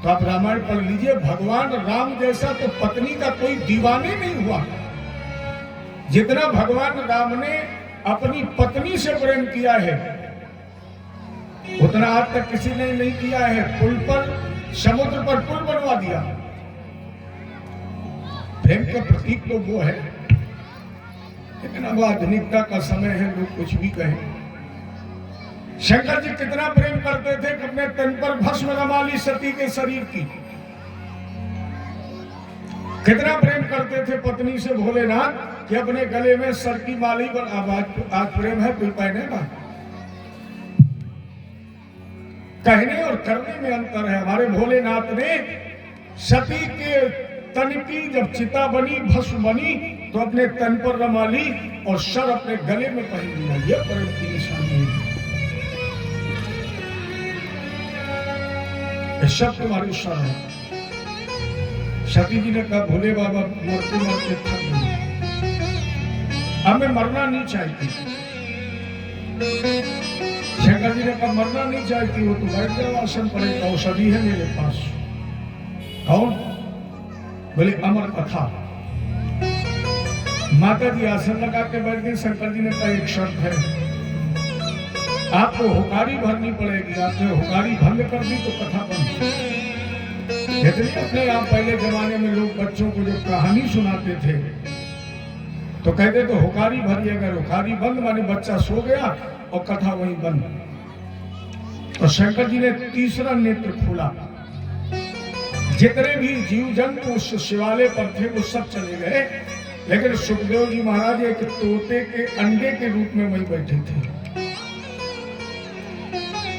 तो आप रामायण पढ़ लीजिए। भगवान राम जैसा तो पत्नी का कोई दीवाने नहीं हुआ। जितना भगवान राम ने अपनी पत्नी से प्रेम किया है, उतना आज तक किसी ने नहीं किया है। पुल पर, समुद्र पर पुल बनवा दिया। प्रेम का प्रतीक तो वो है, लेकिन अब आधुनिकता का समय है, लोग कुछ भी कहें। शंकर जी कितना प्रेम करते थे कि अपने तन पर भस्म रमा ली सती के शरीर की। कितना प्रेम करते थे पत्नी से भोलेनाथ कि अपने गले में सर की माली पर आज प्रेम है, कोई पहनेगा? कहने और करने में अंतर है। हमारे भोलेनाथ ने सती के तन की जब चिता बनी, भस्म बनी, तो अपने तन पर रमा ली और सर अपने गले में पहन लिया। यह प्रेम की निशानी है। सब तुम्हारी सर है। सती जी ने कहा भोले बाबा मरते मरते थक गई, अब मैं मरना नहीं चाहती। शंकर जी ने कहा मरना नहीं चाहती हो तो बैठ जाओ आसन पर, एक औषधि है मेरे पास। कौन? बोले अमर कथा। माता जी आसन लगा के बैठ गई। शंकर जी ने कहा एक शर्त है, आपको हुकारी भरनी पड़ेगी। आपने हुकारी भंग कर दी तो कथा बंद। इसलिए अपने यहाँ पहले जमाने में लोग बच्चों को जो कहानी सुनाते थे तो कहते तो हुकारी भरी, अगर हुकारी बंद माने बच्चा सो गया और कथा वहीं बंद। तो शंकर जी ने तीसरा नेत्र खोला। जितने भी जीव जंतु उस शिवालय पर थे वो सब चले गए, लेकिन सुखदेव जी महाराज एक तोते के अंडे के रूप में वहीं बैठे थे।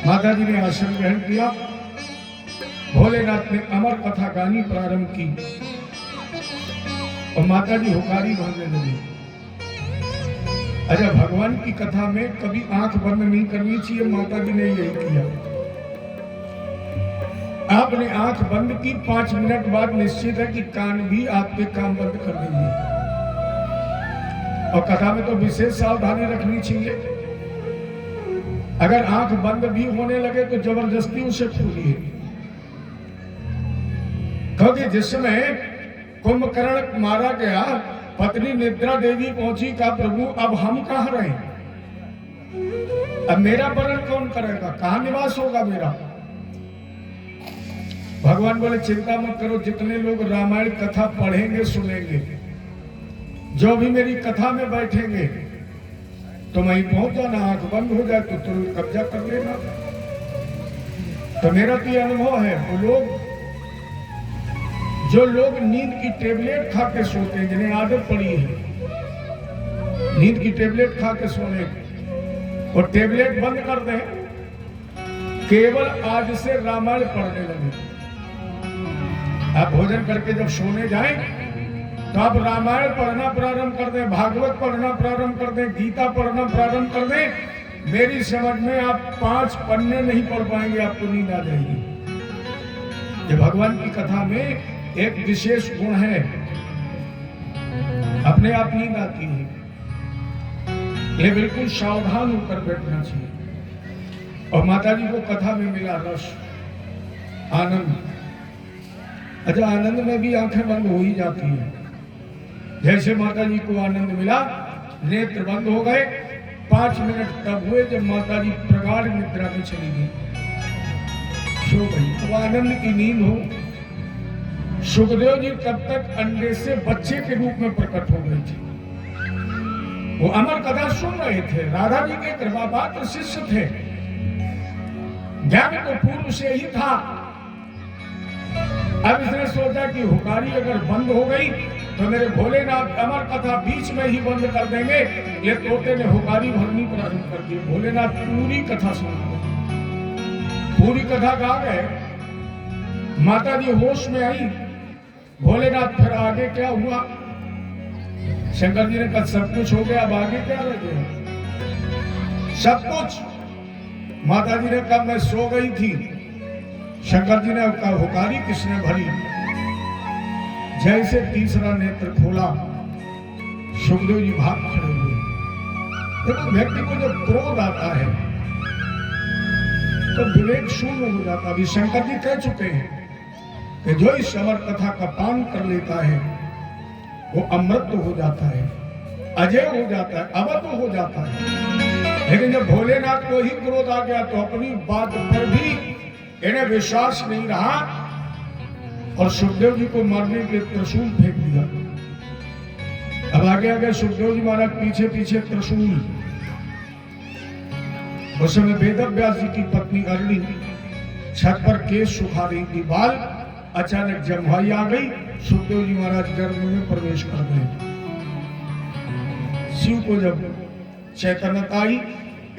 माता जी ने आसन ग्रहण किया। भोलेनाथ ने अमर कथा गानी प्रारंभ की और माता जी हुकारी भरने लगी। अच्छा, भगवान की कथा में कभी आंख बंद नहीं करनी चाहिए, माता जी ने यही किया। आपने आंख बंद की, 5 मिनट बाद निश्चित है कि कान भी आपके काम बंद कर देंगे। और कथा में तो विशेष सावधानी रखनी चाहिए। अगर आंख बंद भी होने लगे तो जबरदस्ती उसे खोलिए, क्योंकि जिस समय कुंभकर्ण मारा गया, पत्नी निद्रा देवी पहुंची, कहा प्रभु अब हम कहां रहे, अब मेरा वरण कौन करेगा, कहां निवास होगा मेरा। भगवान बोले चिंता मत करो, जितने लोग रामायण कथा पढ़ेंगे सुनेंगे, जो भी मेरी कथा में बैठेंगे, तुम वहीं पहुंच जाना, आंख बंद हो जाए तो तुम कब्जा कर लेना। तो मेरा तो अनुभव है, वो लोग जो लोग नींद की टेबलेट खा के सोते हैं, जिन्हें आदत पड़ी है नींद की टेबलेट खा के सोने, और टेबलेट बंद कर दें, केवल आज से रामायण पढ़ने लगे। आप भोजन करके जब सोने जाएं तो आप रामायण पढ़ना प्रारंभ कर दें, भागवत पढ़ना प्रारंभ कर दें, गीता पढ़ना प्रारंभ कर दें। मेरी समझ में आप 5 पन्ने नहीं पढ़ पाएंगे, आपको नींद आ जाएगी। ये भगवान की कथा में एक विशेष गुण है, अपने आप नींद आती है, ये बिल्कुल सावधान होकर बैठना चाहिए। और माता जी को कथा में मिला रस, आनंद। अच्छा, आनंद में भी आंखें बंद हो ही जाती है। जैसे माता जी को आनंद मिला, नेत्र बंद हो गए, 5 मिनट तब हुए जब माता जी प्रगाढ़ निद्रा में चली गई, सो गई। अब आनंद की नींद हो। सुखदेव जी तब तक अंडे से बच्चे के रूप में प्रकट हो गए थे। वो अमर कथा सुन रहे थे, राधा जी के कृपापात्र शिष्य थे, ज्ञान तो पूर्व से ही था। अब इसने सोचा कि हुकारी अगर बंद हो गई तो मेरे भोलेनाथ अमर कथा बीच में ही बंद कर देंगे। ये तोते ने हुकारी भरनी प्रारंभ कर दी। भोलेनाथ पूरी कथा सुना, पूरी कथा गा गए। माता जी होश में आई। भोलेनाथ फिर आगे क्या हुआ? शंकर जी ने कहा सब कुछ हो गया, अब आगे क्या रह गया? सब कुछ। माता जी ने कहा मैं सो गई थी। शंकर जी ने कहा हुकारी किसने भरी? जैसे तीसरा नेत्र खोला, सुखदेव जी भाग खड़े हुए। देखो, व्यक्ति को जब क्रोध आता है तो विवेक शून्य हो जाता। अभी शंकर जी कह चुके हैं कि जो इस अमर कथा का पान कर लेता है वो अमृत हो जाता है, अजय हो जाता है, अवध हो जाता है। लेकिन जब भोलेनाथ को ही क्रोध आ गया तो अपनी बात पर भी इन्हें विश्वास नहीं रहा और सुखदेव जी को मारने के लिए त्रिशूल फेंक दिया। अब आगे आगे सुखदेव जी महाराज, पीछे पीछे त्रिशूल। उस समय वेदव्यास जी की पत्नी अरणी छत पर केस सुखा रही थी, बाल। अचानक जम्भाई आ गई, सुखदेव जी महाराज गर्भ में प्रवेश कर गए। शिव को जब चैतन्यता आई,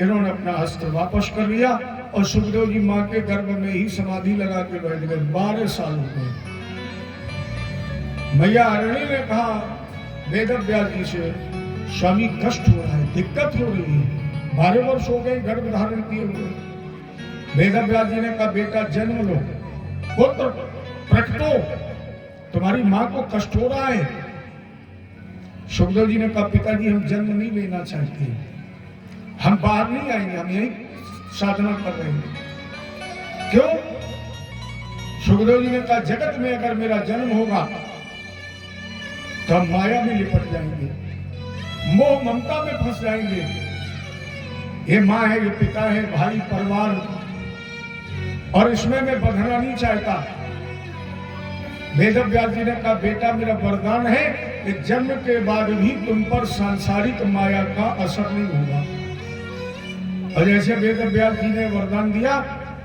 इन्होंने अपना अस्त्र वापस कर लिया और सुखदेव जी मां के गर्भ में ही समाधि लगा के बैठ गए। 12 साल हो गए। मैया अरणी ने कहा वेदव्यास जी से, स्वामी कष्ट हो रहा है, दिक्कत हो रही है, 12 वर्ष हो गए गर्भ धारण किए हुए। वेदव्यास जी ने कहा बेटा जन्म लो, पुत्र प्रकटो, तुम्हारी मां को कष्ट हो रहा है। सुखदेव जी ने कहा पिताजी हम जन्म नहीं लेना चाहते, हम बाहर नहीं आएंगे, हम यही साधना कर रहे हैं। क्यों? सुखदेव जी ने कहा जगत में अगर मेरा जन्म होगा तो हम माया में लिपट जाएंगे, मोह ममता में फंस जाएंगे। ये माँ है, ये पिता है, भाई, परिवार, और इसमें मैं बंधना नहीं चाहता। वेदव्यास जी ने कहा बेटा मेरा वरदान है कि जन्म के बाद भी तुम पर सांसारिक माया का असर नहीं होगा। और जैसे वेदव्यास जी ने वरदान दिया,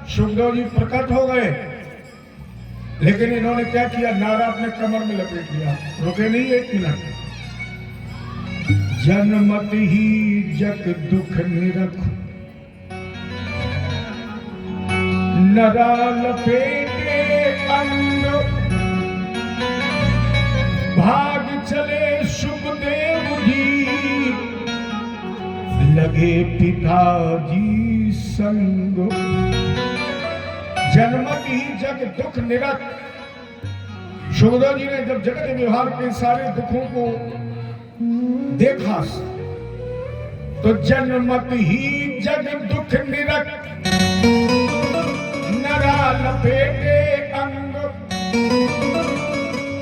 सुखदेव जी प्रकट हो गए। लेकिन इन्होंने क्या किया? नारा अपने कमर में लपेट लिया। रुके नहीं 1 मिनट। जन्मत ही जग दुख निरख, नरा लपेटे अंग, भाग चले सुखदेव जी, लगे पिताजी संग। जन्मत ही जग दुख निरत। सुखदेव जी ने जब जगत व्यवहार के सारे दुखों को देखा तो जन्मत ही जग दुख निरत, नरा लपेटे अंग।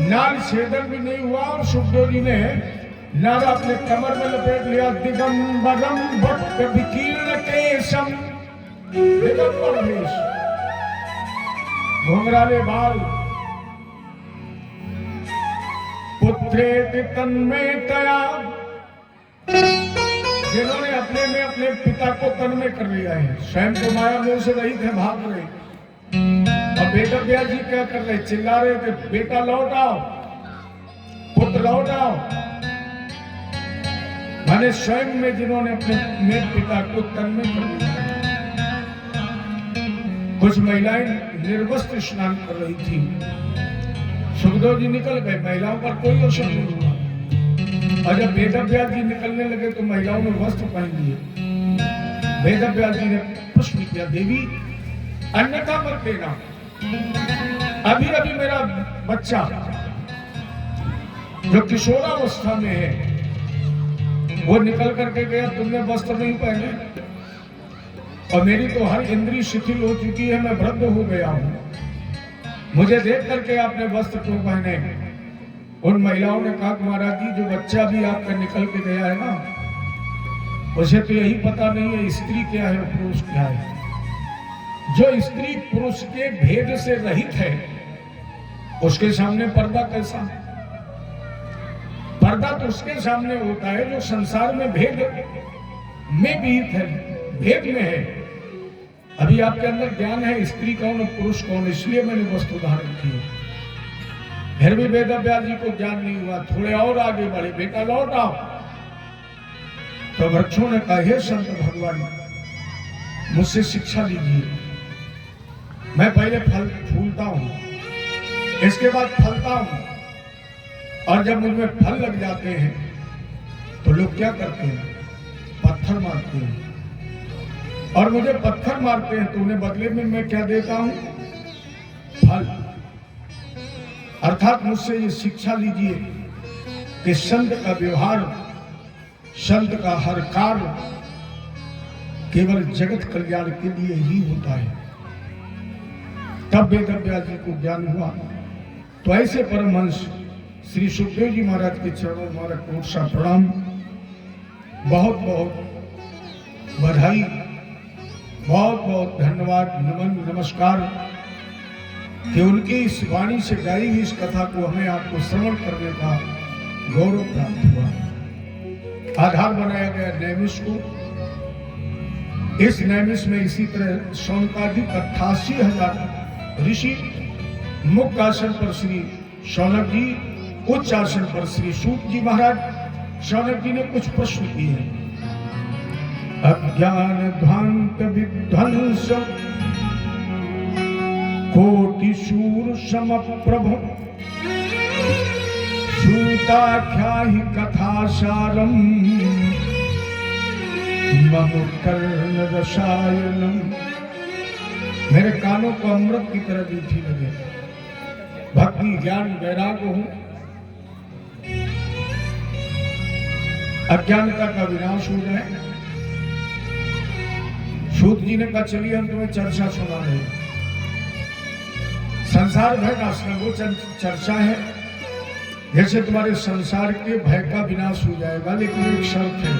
नाल छेदन भी नहीं हुआ और सुखदेव जी ने नारा अपने कमर में लपेट लिया। दिगंबरम भक्त विकीर्ण केशम, दिगंबर वेश, घुंघराले बाल। पुत्रेति तन्मे तया, जिन्होंने अपने में अपने पिता को तन्मय कर लिया है। स्वयं तो माया मोह से रहित है, भाग रहे। अब बेटा ब्याह जी क्या कर रहे, चिल्ला रहे थे बेटा लौट आओ, पुत्र लौट आओ। मैंने स्वयं में जिन्होंने अपने में पिता को तन्मय कर लिया है। कुछ महिलाएं निर्वस्त्र स्नान कर रही थी। सुखदेव जी निकल गए, महिलाओं पर कोई असर नहीं हुआ। और जब वेद व्यास जी निकलने लगे तो महिलाओं ने वस्त्र पहन लिए। वेद व्यास जी ने प्रश्न किया, देवी अन्यथा मत देना, अभी अभी मेरा बच्चा जो किशोरावस्था में है वो निकल करके गया, तुमने वस्त्र नहीं पहने और मेरी तो हर इंद्रिय शिथिल हो चुकी है, मैं वृद्ध हो गया हूं, मुझे देख करके आपने वस्त्र क्यों पहने। उन महिलाओं ने कहा महाराज जी, जो बच्चा भी आपका निकल के गया है ना, उसे तो यही पता नहीं है स्त्री क्या है और पुरुष क्या है। जो स्त्री पुरुष के भेद से रहित है उसके सामने पर्दा कैसा? पर्दा तो उसके सामने होता है जो संसार में भेद में विहित है, भेद में है। अभी आपके अंदर ज्ञान है स्त्री कौन और पुरुष कौन, इसलिए मैंने वस्तु धारण की। फिर भी वेद व्यास जी को ज्ञान नहीं हुआ, थोड़े और आगे बढ़े, बेटा लौट आओ। तो वृक्षों ने कहा, हे संत भगवान, मुझसे शिक्षा लीजिए। मैं पहले फल फूलता हूं, इसके बाद फलता हूं, और जब मुझमें फल लग जाते हैं तो लोग क्या करते हैं, पत्थर मारते हैं। और मुझे पत्थर मारते हैं तो उन्हें बदले में मैं क्या देता हूं, फल। अर्थात मुझसे ये शिक्षा लीजिए कि संत का व्यवहार, संत का हर कार्य केवल जगत कल्याण के लिए ही होता है। तब वेद व्यास जी को ज्ञान हुआ। तो ऐसे परमहंस श्री सुखदेव जी महाराज के चरणों में हमारा कोट सा प्रणाम, बहुत बहुत बधाई, बहुत बहुत धन्यवाद, नमन नमस्कार कि उनकी इस वाणी से गाई हुई इस कथा को हमें आपको श्रवण करने का गौरव प्राप्त हुआ। आधार बनाया गया नैमिष को। इस नैमिष में इसी तरह शौनकादिक 88,000 ऋषि, मुख्य आसन पर श्री शौनक जी, उच्च आसन पर श्री सूत जी महाराज। शौनक जी ने कुछ प्रश्न किए। अज्ञान ध्वांत विध्वंस कोटि शूर सम प्रभ, सूताख्याहि कथासारम मम कर्ण रसायनम। मेरे कानों को अमृत की तरह मीठी लगे, भक्ति ज्ञान वैराग्य हो, अज्ञानता का विनाश हो जाए। सूत जी ने कहा, चलिए हम तुम्हें चर्चा सुना रहे हैं। संसार भय नाशना वो चर्चा है, जैसे तुम्हारे संसार के भय का विनाश हो जाएगा, लेकिन एक शर्त है,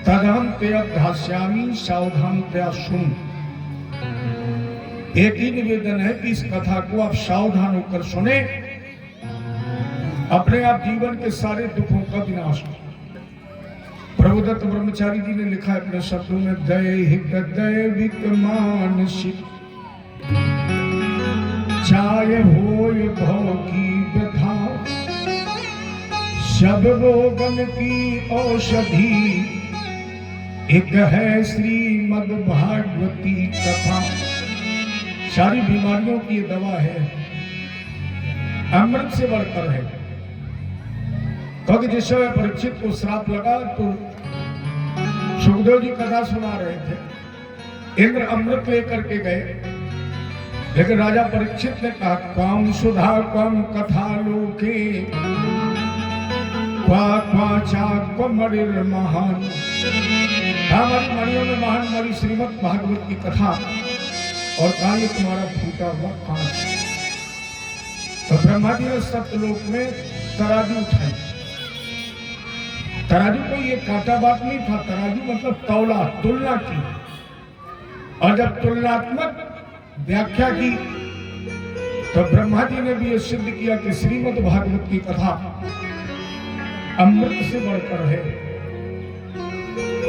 तदहम ते अभ्यास्यामि सावधान तया सुन। एक ही निवेदन है कि इस कथा को आप सावधान होकर सुने, अपने आप जीवन के सारे दुखों का विनाश हो। प्रभुदत्त ब्रह्मचारी जी ने लिखा है अपने शब्दों में, दैहिक दैविक मानसिक चाहे होय भव की व्यथा, सब रोगन की औषधि एक है श्रीमद् भागवती कथा। सारी बीमारियों की ये दवा है, अमृत से बढ़कर है। क्योंकि जिस समय परीक्षित को श्राप लगा तो सुखदेव जी कथा सुना रहे थे, इंद्र अमृत लेकर के गए लेकिन राजा परीक्षित ने कहा क्वां सुधा क्वां कथा लोके क्वा क्वा चा क्वमरिर महान। हमारी मणियों में महान हमारी श्रीमद् भागवत की कथा और कहा ये तुम्हारा फूटा हुआ कांच। तो ब्रह्मा जी ने सप्तलोक में तराजू उठाई। तराजू कोई ये कांटा बात नहीं था, तराजू मतलब तौला, तुलना की। और जब तुलनात्मक व्याख्या की तो ब्रह्मा जी ने भी यह सिद्ध किया कि श्रीमद् भागवत की कथा अमृत से बढ़कर है।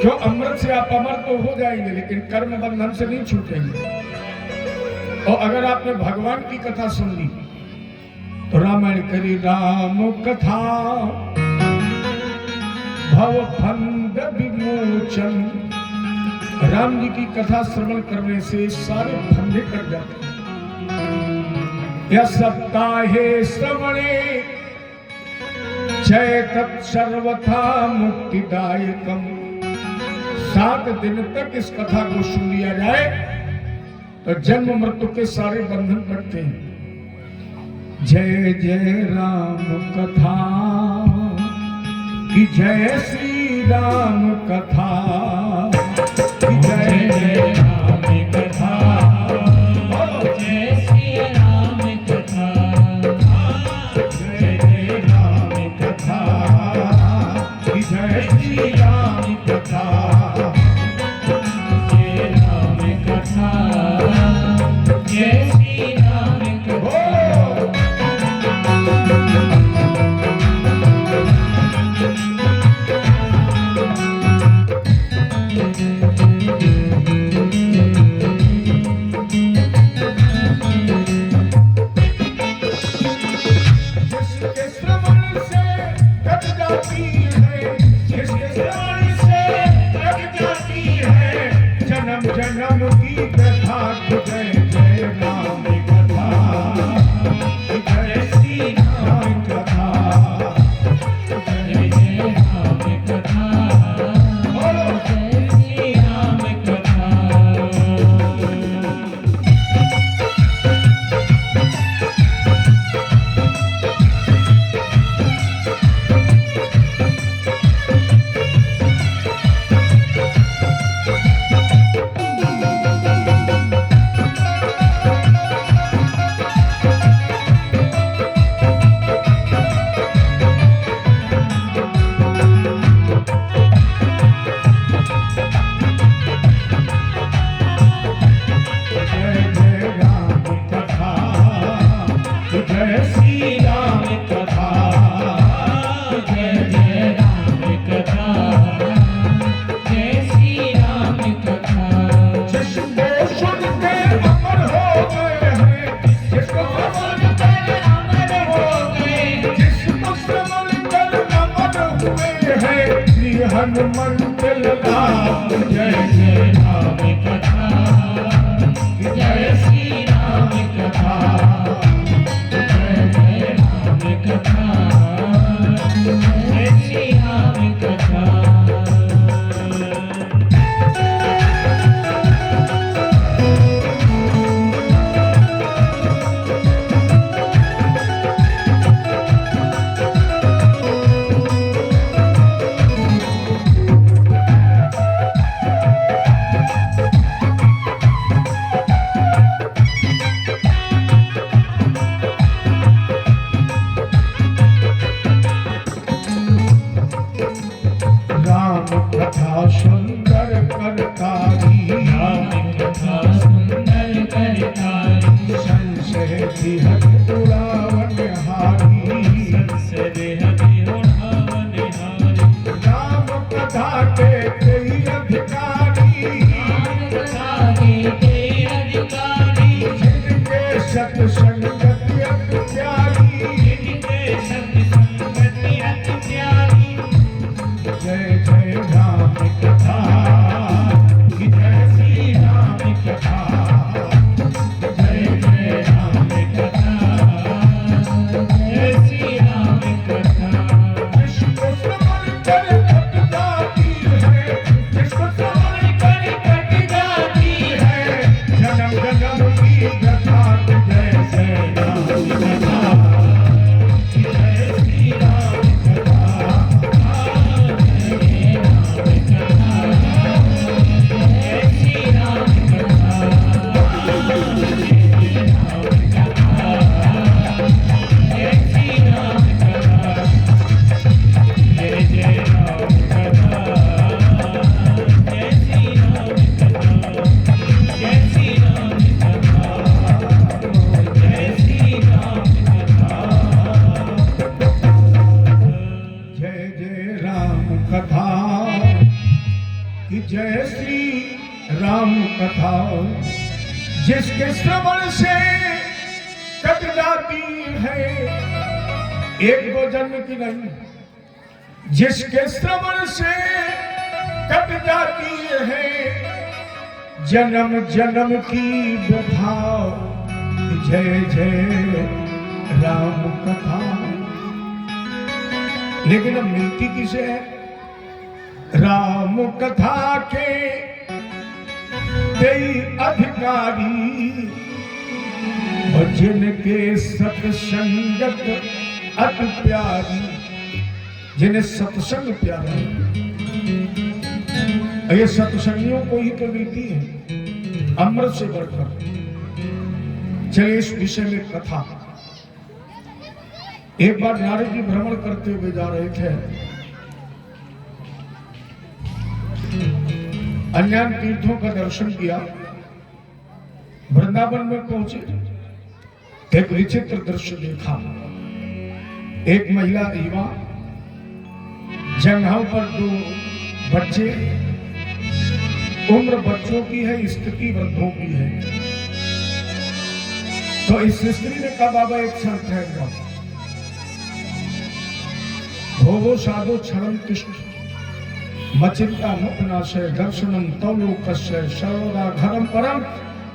क्यों? अमृत से आप अमर तो हो जाएंगे लेकिन कर्म बंधन से नहीं छूटेंगे। और अगर आपने भगवान की कथा सुन ली तो रामायण करी राम कथा भव फंद विमोचन। राम जी की कथा श्रवण करने से सारे फंदे कट जाते हैं। यह सप्ताहे श्रवणे जय तत्सर्वथा मुक्तिदायकम। 7 दिन तक इस कथा को सुन लिया जाए तो जन्म मृत्यु के सारे बंधन कटते हैं। जय जय राम कथा की जय श्री राम कथा की जय जय राम कथा जय श्री राम कथा जय जय राम कथा की जय श्री राम कथा जय राम कथा जय श्री राम कथा। जिसके श्रवण से कट जाती है, जिसके श्रवण से कट जाती है जन्म जन्म की कथा। जय जय राम कथा जय श्री राम कथा जय जय राम कथा जय श्री राम कथा। जय जय राम कथा जय श्री राम कथा जय जय राम कथा जय श्री राम कथा। जिसको सुन के अमर हो गए हैं, जिसको श्रवण कर अमर हो गए, जिसको श्रवण कर अमर हुए हैं श्री हनुमंत लाल। जय जय राम कथा जय श्री राम कथा जय जय राम कथा जय श्री राम कथा। राम कथा सुंदर करतारी, राम कथा सुंदर करतारी संशय विहत उड़ावन हारी। संसदे हरि उड़ावन हारी। राम कथा के कई अधिकारी, राम कथा के अधिकारी जिनके सत्संगति अति प्यारी। जिनके सत्संगति अति प्यारी। जय जय राम कथा जय श्री राम कथा जिसके श्रवण से कट जाती है एक दो जन्म की नहीं, जिसके श्रवण से कट जाती है जन्म जन्म की व्यथा। जय जय राम कथा। लेकिन अब मिलती किसे है? राम कथा के कई अधिकारी और जिनके सत्संगत अति प्यारी, जिन्हें सत्संग प्यारा है। ये सत्संगियों को ही तो मिलती है अमृत से बढ़कर। चलिए इस विषय में कथा। एक बार नारद जी भ्रमण करते हुए जा रहे थे, अन्य तीर्थों का दर्शन किया, वृंदावन में पहुंचे, एक विचित्र दृश्य देखा। एक महिला युवा, जंघाओं पर दो बच्चे, उम्र बच्चों की है, स्थिति वृद्धों की है। तो इस स्त्री ने कहा बाबा एक क्षण ठहर जाओ, भोगो साधो क्षणम तिष्ठ मचिंता मुपनाशय दर्शनम तव लोकस्य सर्वदा घरम परम।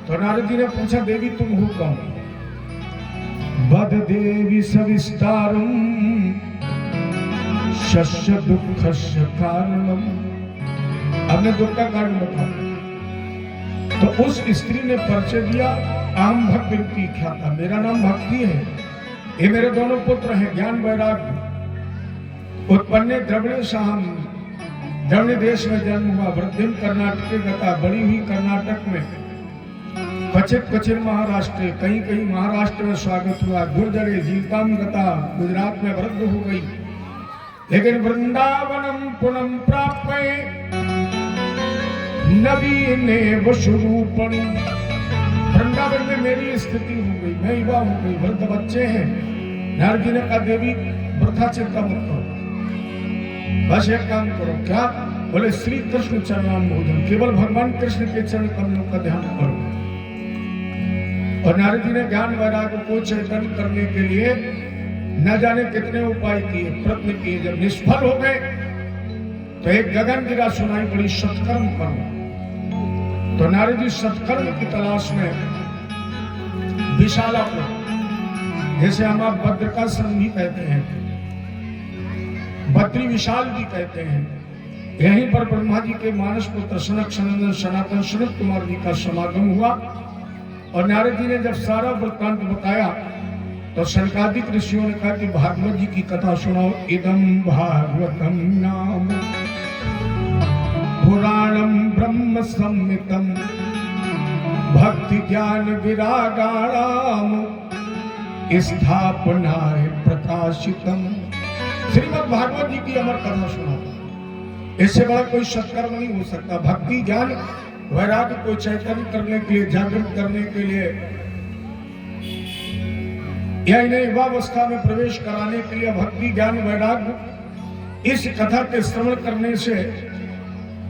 तो नारद जी ने पूछा देवी तुम हो कौन? बद देवी सविस्तारम शस्य दुःखस्य कारणम। हमने दुख का कारण बताया। तो उस स्त्री ने परिचय दिया, आम भक्ति ख्याता, मेरा नाम भक्ति है, ये मेरे दोनों पुत्र हैं ज्ञान वैराग्य। उत्पन्न द्रविड़ साहम, द्रविड़ देश में जन्म हुआ, वृद्धिम कर्नाटक गता, बड़ी हुई कर्नाटक में, क्वचित क्वचित महाराष्ट्र, कहीं कहीं महाराष्ट्र में स्वागत हुआ, गुर्जरे जीविताम गता, गुजरात में वृद्ध हो गई। लेकिन वृंदावनम पुनम प्राप्य नवीने वशुरूपणी। वृंदावन में मेरी स्थिति हो गई, मैं युवा हो गई, वृद्ध बच्चे हैं। नारद जी ने कहा देवी वृथा चिंता मत करो, बस एक काम करो। क्या? बोले श्री कृष्ण चरणाम भोजन, केवल भगवान कृष्ण के चरण कमलों का ध्यान करो। और नारद जी ने ज्ञान वैराग्य को चेतन करने के लिए न जाने कितने उपाय किए, प्रयत्न किए। जब निष्फल हो गए तो एक गगन गिरा सुनाई पड़ी, सत्कर्म करो। तो नारद जी सत्कर्म की तलाश में विशालापुर, जैसे हम आप भद्रकाश्रम भी कहते हैं, बद्री विशाल भी कहते हैं, यहीं पर ब्रह्मा जी के मानस पुत्र सनक सनंदन सनातन सनत कुमार जी का समागम हुआ। और नारद जी ने जब सारा वृत्तांत बताया तो शनकादिक ऋषियों ने कहा कि भागवत जी की कथा सुनाओ। इदम भागवतम नाम पुराणम ब्रह्म संहितम भक्ति ज्ञान विरागाणाम स्थापनाय प्रकाशितम। श्रीमद् भागवत जी की अमर कथा सुनाओ। इससे बड़ा कोई सत्कर्म नहीं हो सकता। भक्ति ज्ञान वैराग्य को चैतन्य करने के लिए, जागृत करने के लिए, या इन्हें युवावस्था में प्रवेश कराने के लिए भक्ति ज्ञान वैराग्य इस कथा के श्रवण करने से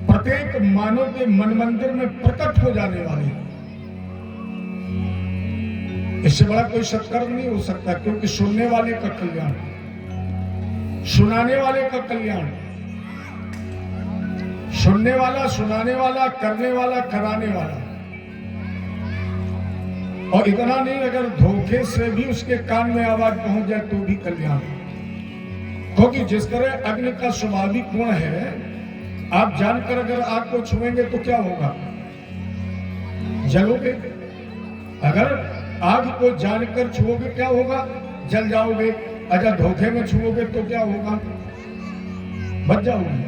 प्रत्येक मानव के मन मंदिर में प्रकट हो जाने वाले। इससे बड़ा कोई सत्कर्म नहीं हो सकता, क्योंकि सुनने वाले का कल्याण, सुनाने वाले का कल्याण, सुनने वाला, सुनाने वाला, करने वाला, कराने वाला। और इतना नहीं, अगर धोखे से भी उसके कान में आवाज पहुंच जाए तो भी कल्याण। क्योंकि जिस तरह अग्नि का स्वाभाविक गुण है, आप जानकर अगर आग को छुएंगे तो क्या होगा? जलोगे। अगर आग को जानकर छुओगे क्या होगा? जल जाओगे। अगर धोखे में छुओगे तो क्या होगा? बच जाओगे।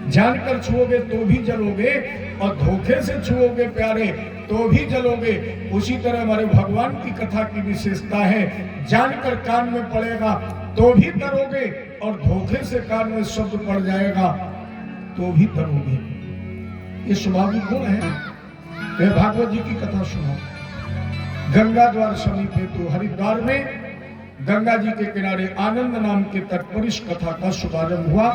जानकर छुओगे तो भी जलोगे, और धोखे से छुओगे प्यारे तो भी जलोगे। उसी तरह हमारे भगवान की कथा की विशेषता है, जानकर कान में पड़ेगा तो भी डरोगे, और धोखे से कान में शब्द पड़ जाएगा तो भी डरोगे। ये स्वाभाविक गुण है। ये भागवत जी की कथा सुनो। गंगा द्वार समीप हेतु हरिद्वार में गंगा जी के किनारे आनंद नाम के तट पर इस कथा का शुभारंभ हुआ।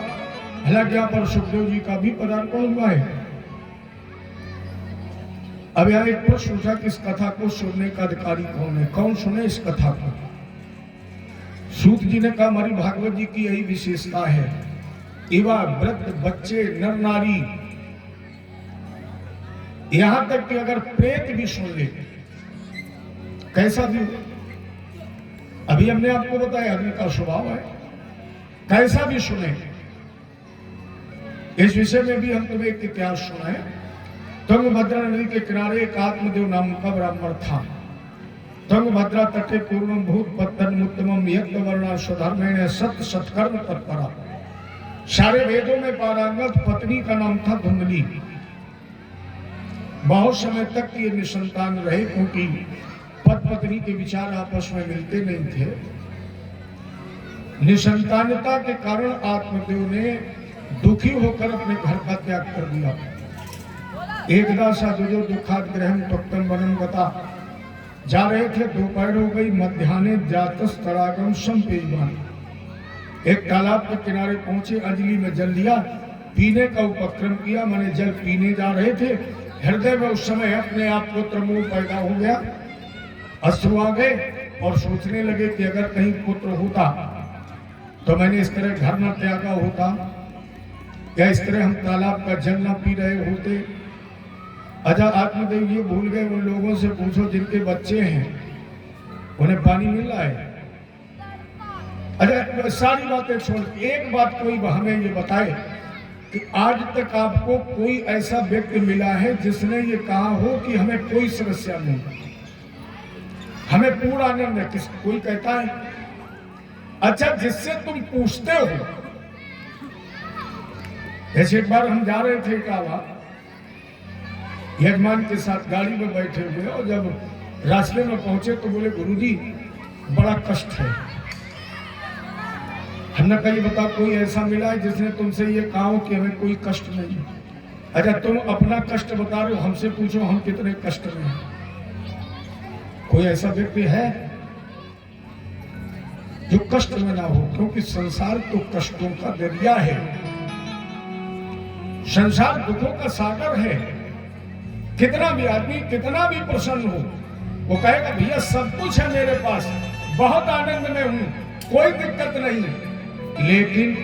हालांकि यहाँ पर सुखदेव जी का भी पदार्पण हुआ है। अब यहाँ एक प्रश्न उठा कि इस कथा को सुनने का अधिकारी कौन है, कौन सुने इस कथा को। सूत जी ने कहा हमारी भागवत जी की यही विशेषता है, युवा वृद्ध बच्चे नर नारी, यहां तक कि अगर प्रेत भी सुन ले कैसा भी हो, अभी हमने आपको बताया अग्नि का स्वभाव है, कैसा भी सुने। इस विषय में भी हम तुम्हें एक इतिहास सुनाए। तुंगभद्रा नदी के किनारे एक आत्मदेव नाम का ब्राह्मण था। तुंगभद्रा तटे पूर्वम भूत पत्तन उत्तमम यज्ञ वर्णा स्वधर्मेण सत्य सत्कर्म तत्परा। सारे वेदों में पारंगत पत्नी का नाम था धुंधली। बहुत समय तक ये निसंतान रहे क्योंकि पति पत्नी के विचार आपस में मिलते नहीं थे। निसंतानता के कारण आत्मदेव ने दुखी होकर अपने घर का त्याग कर दिया। एकदा साधुजो दुखाद ग्रहम त्वक्तम वनम गता। जा रहे थे, दोपहर हो गई, मध्याह्ने जातस तड़ागम संपेयवान। एक तालाब के किनारे पहुंचे, अंजलि में जल लिया, पीने का उपक्रम किया, माने जल पीने जा रहे थे। हृदय में उस समय अपने आप पुत्र मोह पैदा हो गया, अश्रु आ गए और सोचने लगे कि अगर कहीं पुत्र होता तो मैंने इस तरह घर न त्यागा होता, या इस तरह हम तालाब का जल न पी रहे होते। अच्छा, आत्मदेव ये भूल गए, उन लोगों से पूछो जिनके बच्चे हैं उन्हें पानी मिल रहा है। अच्छा, सारी बातें छोड़ एक बात कोई हमें ये बताए कि आज तक आपको कोई ऐसा व्यक्ति मिला है जिसने ये कहा हो कि हमें कोई समस्या नहीं, हमें पूरा आनंद है। किस कोई कहता है? अच्छा, जिससे तुम पूछते हो, जैसे एक बार हम जा रहे थे कावा, यजमान के साथ गाड़ी में बैठे हुए, और जब रास्ते में पहुंचे तो बोले गुरुजी बड़ा कष्ट है। हमने कहा ये बताओ कोई ऐसा मिला है जिसने तुमसे ये कहा हो कि हमें कोई कष्ट नहीं। अच्छा, तुम अपना कष्ट बता रहे हो, हमसे पूछो हम कितने कष्ट में हैं। कोई ऐसा व्यक्ति है जो कष्ट में ना हो? क्योंकि संसार तो कष्टों का दरिया है, संसार दुखों का सागर है। कितना भी आदमी कितना भी प्रसन्न हो, वो कहेगा भैया सब कुछ है मेरे पास, बहुत आनंद में हूं, कोई दिक्कत नहीं, लेकिन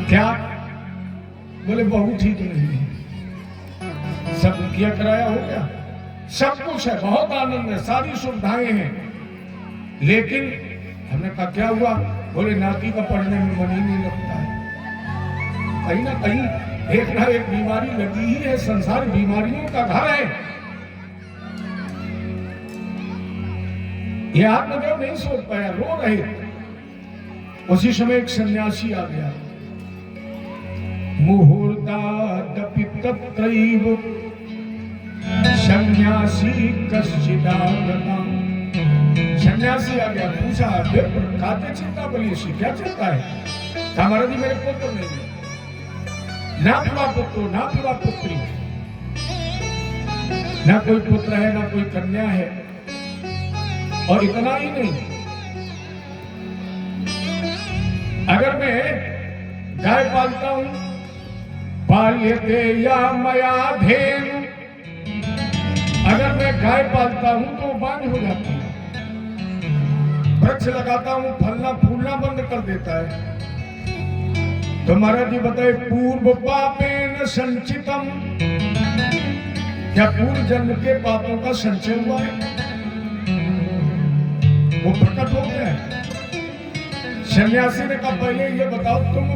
क्या? बोले बहू ठीक नहीं है, सब किया कराया हो गया, सब कुछ है, बहुत आनंद है, सारी सुविधाएं हैं, लेकिन हमने कहा क्या हुआ? बोले नाती का पढ़ने में मन ही नहीं लगता है। कहीं ना कहीं एक ना एक बीमारी लगी ही है, संसार बीमारियों का घर है। ये आत्मदेव नहीं सोच पाया, रो रहे। उसी समय एक सन्यासी आ गया। मुहूर्तादपि तत्रैव सन्यासी कश्चिदागता। सन्यासी आ गया, पूछा काते चिंता बलिएसी, क्या चिंता है? हमारा जी मेरे पुत्र नहीं है, ना पिवा पुत्र ना पिवा पुत्री, ना कोई पुत्र है ना कोई कन्या है। और इतना ही नहीं, अगर मैं गाय पालता हूं, पाल्यते या मया धेनु, अगर मैं गाय पालता हूं तो बांझ हो जाती है। वृक्ष लगाता हूं, फलना फूलना बंद कर देता है। तो महाराज जी बताए पूर्व पापेन संचितम, क्या पूर्व जन्म के पापों का संचय हुआ है? वो प्रकट हो गया है। सन्यासी ने कहा पहले ये बताओ तुम